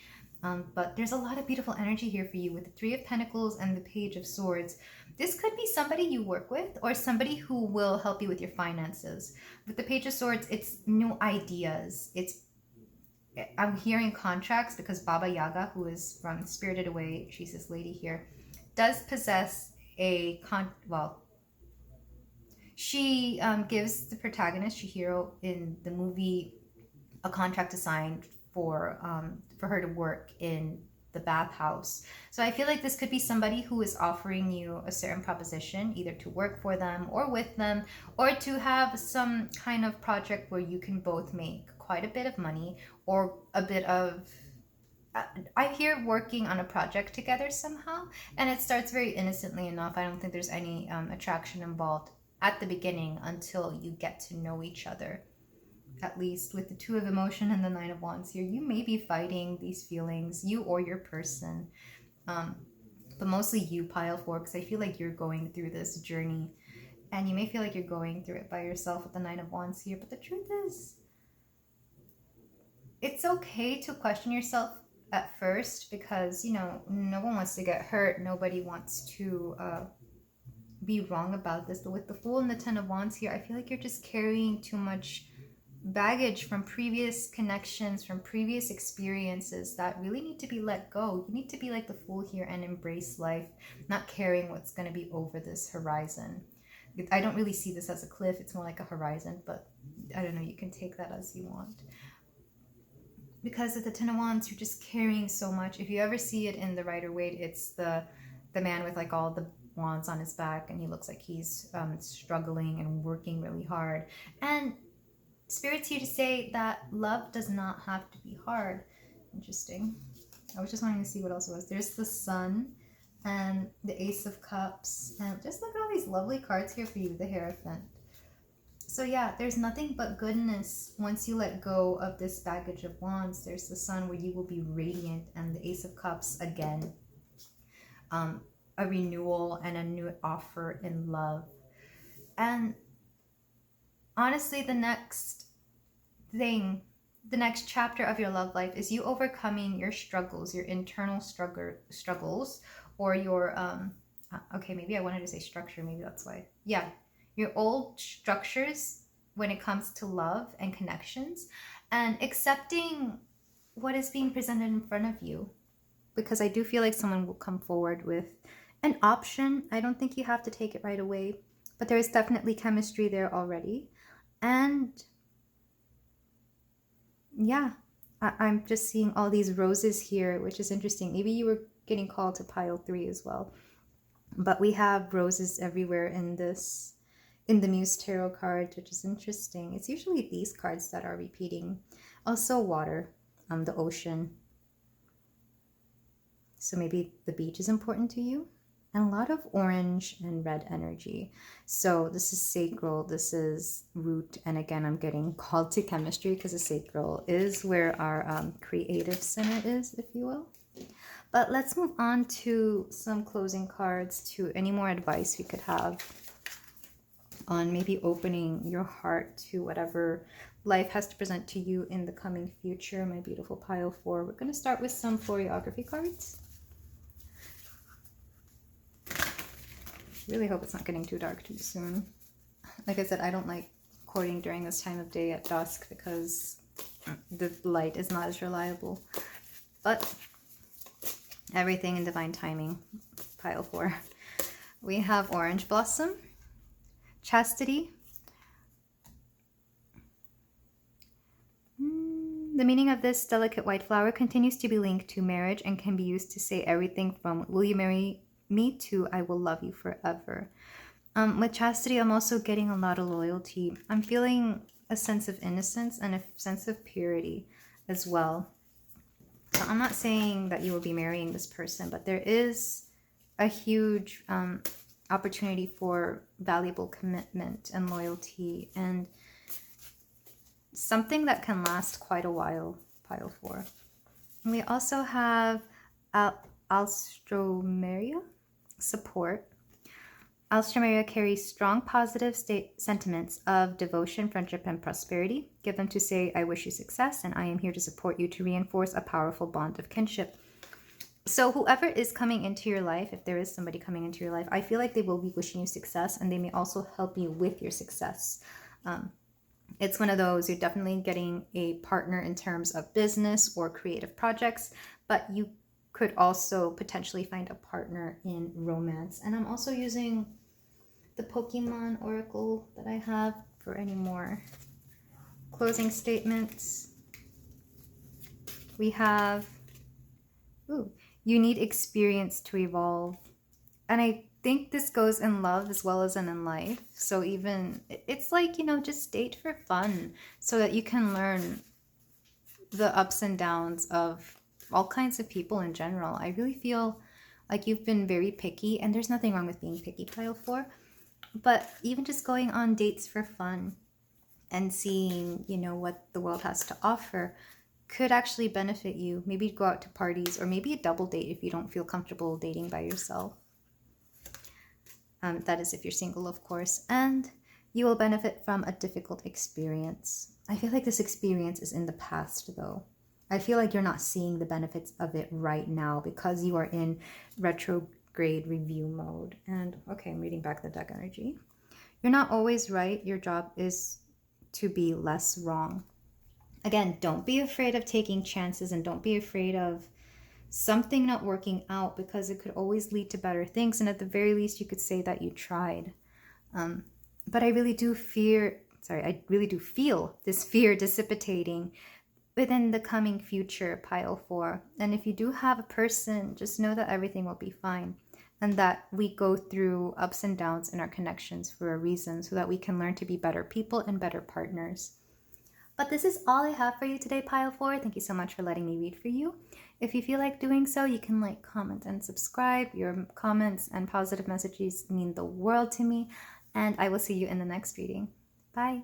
But there's a lot of beautiful energy here for you with the Three of Pentacles and the Page of Swords. This could be somebody you work with or somebody who will help you with your finances. With the Page of Swords, it's new ideas. I'm hearing contracts because Baba Yaga, who is from Spirited Away, she's this lady here, does possess she gives the protagonist, Chihiro, in the movie a contract to sign for her to work in the bathhouse. So I feel like this could be somebody who is offering you a certain proposition, either to work for them or with them, or to have some kind of project where you can both make quite a bit of money or a bit of I hear working on a project together somehow, and it starts very innocently enough. I don't think there's any attraction involved at the beginning until you get to know each other. At least with the Two of Emotion and the Nine of Wands here, you may be fighting these feelings, you or your person, but mostly you, Pile 4, because I feel like you're going through this journey, and you may feel like you're going through it by yourself with the Nine of Wands here, but the truth is, it's okay to question yourself at first because, you know, no one wants to get hurt. Nobody wants to be wrong about this. But with the Fool and the Ten of Wands here, I feel like you're just carrying too much baggage from previous connections, from previous experiences that really need to be let go. You need to be like the Fool here and embrace life, not caring what's going to be over this horizon. I don't really see this as a cliff. It's more like a horizon, but I don't know. You can take that as you want. Because of the Ten of Wands, you're just carrying so much. If you ever see it in the Rider-Waite, it's the man with like all the wands on his back, and he looks like he's struggling and working really hard. And Spirit's here to say that love does not have to be hard. Interesting. I was just wanting to see what else it was. There's the Sun and the Ace of Cups. And just look at all these lovely cards here for you, the Hierophant. So yeah, there's nothing but goodness once you let go of this baggage of wands. There's the Sun where you will be radiant, and the Ace of Cups again. A renewal and a new offer in love. And honestly, the next thing, the next chapter of your love life is you overcoming your struggles, your internal struggles, or your, okay, maybe I wanted to say structure, maybe that's why. Yeah. Your old structures when it comes to love and connections, and accepting what is being presented in front of you. Because I do feel like someone will come forward with an option. I don't think you have to take it right away, but there is definitely chemistry there already. And yeah, I'm just seeing all these roses here, which is interesting. Maybe you were getting called to pile 3 as well. But we have roses everywhere in the Muse Tarot cards, which is interesting. It's usually these cards that are repeating. Also water, the ocean. So maybe the beach is important to you. And a lot of orange and red energy. So this is sacral, this is root. And again, I'm getting called to chemistry because the sacral is where our creative center is, if you will. But let's move on to some closing cards, to any more advice we could have on maybe opening your heart to whatever life has to present to you in the coming future, my beautiful pile 4. We're going to start with some choreography cards. Really hope it's not getting too dark too soon. Like I said, I don't like recording during this time of day at dusk because the light is not as reliable. But everything in divine timing, pile 4. We have Orange Blossom, Chastity. The meaning of this delicate white flower continues to be linked to marriage and can be used to say everything from "will you marry me" to "I will love you forever." With Chastity, I'm also getting a lot of loyalty. I'm feeling a sense of innocence and a sense of purity as well. So I'm not saying that you will be marrying this person, but there is a huge opportunity for valuable commitment and loyalty, and something that can last quite a while, pile 4. And we also have Alstroemeria, support. Alstroemeria carries strong positive sentiments of devotion, friendship, and prosperity. Give them to say, I wish you success, and I am here to support you, to reinforce a powerful bond of kinship. So whoever is coming into your life, if there is somebody coming into your life, I feel like they will be wishing you success, and they may also help you with your success. It's one of those, you're definitely getting a partner in terms of business or creative projects, but you could also potentially find a partner in romance. And I'm also using the Pokemon Oracle that I have for any more closing statements. We have, you need experience to evolve. And I think this goes in love as well as in life. So even, it's like, just date for fun so that you can learn the ups and downs of all kinds of people in general. I really feel like you've been very picky, and there's nothing wrong with being picky, pile 4. But even just going on dates for fun and seeing, what the world has to offer could actually benefit you. Maybe go out to parties, or maybe a double date if you don't feel comfortable dating by yourself. That is if you're single, of course. And you will benefit from a difficult experience. I feel like this experience is in the past, though. I feel like you're not seeing the benefits of it right now because you are in retrograde review mode. And okay, I'm reading back the deck energy. You're not always right. Your job is to be less wrong. Again, don't be afraid of taking chances, and don't be afraid of something not working out, because it could always lead to better things. And at the very least, you could say that you tried. But I really do feel this fear dissipating within the coming future, pile 4. And if you do have a person, just know that everything will be fine, and that we go through ups and downs in our connections for a reason, so that we can learn to be better people and better partners. But this is all I have for you today, pile 4. Thank you so much for letting me read for you. If you feel like doing so, you can like, comment, and subscribe. Your comments and positive messages mean the world to me, and I will see you in the next reading. Bye.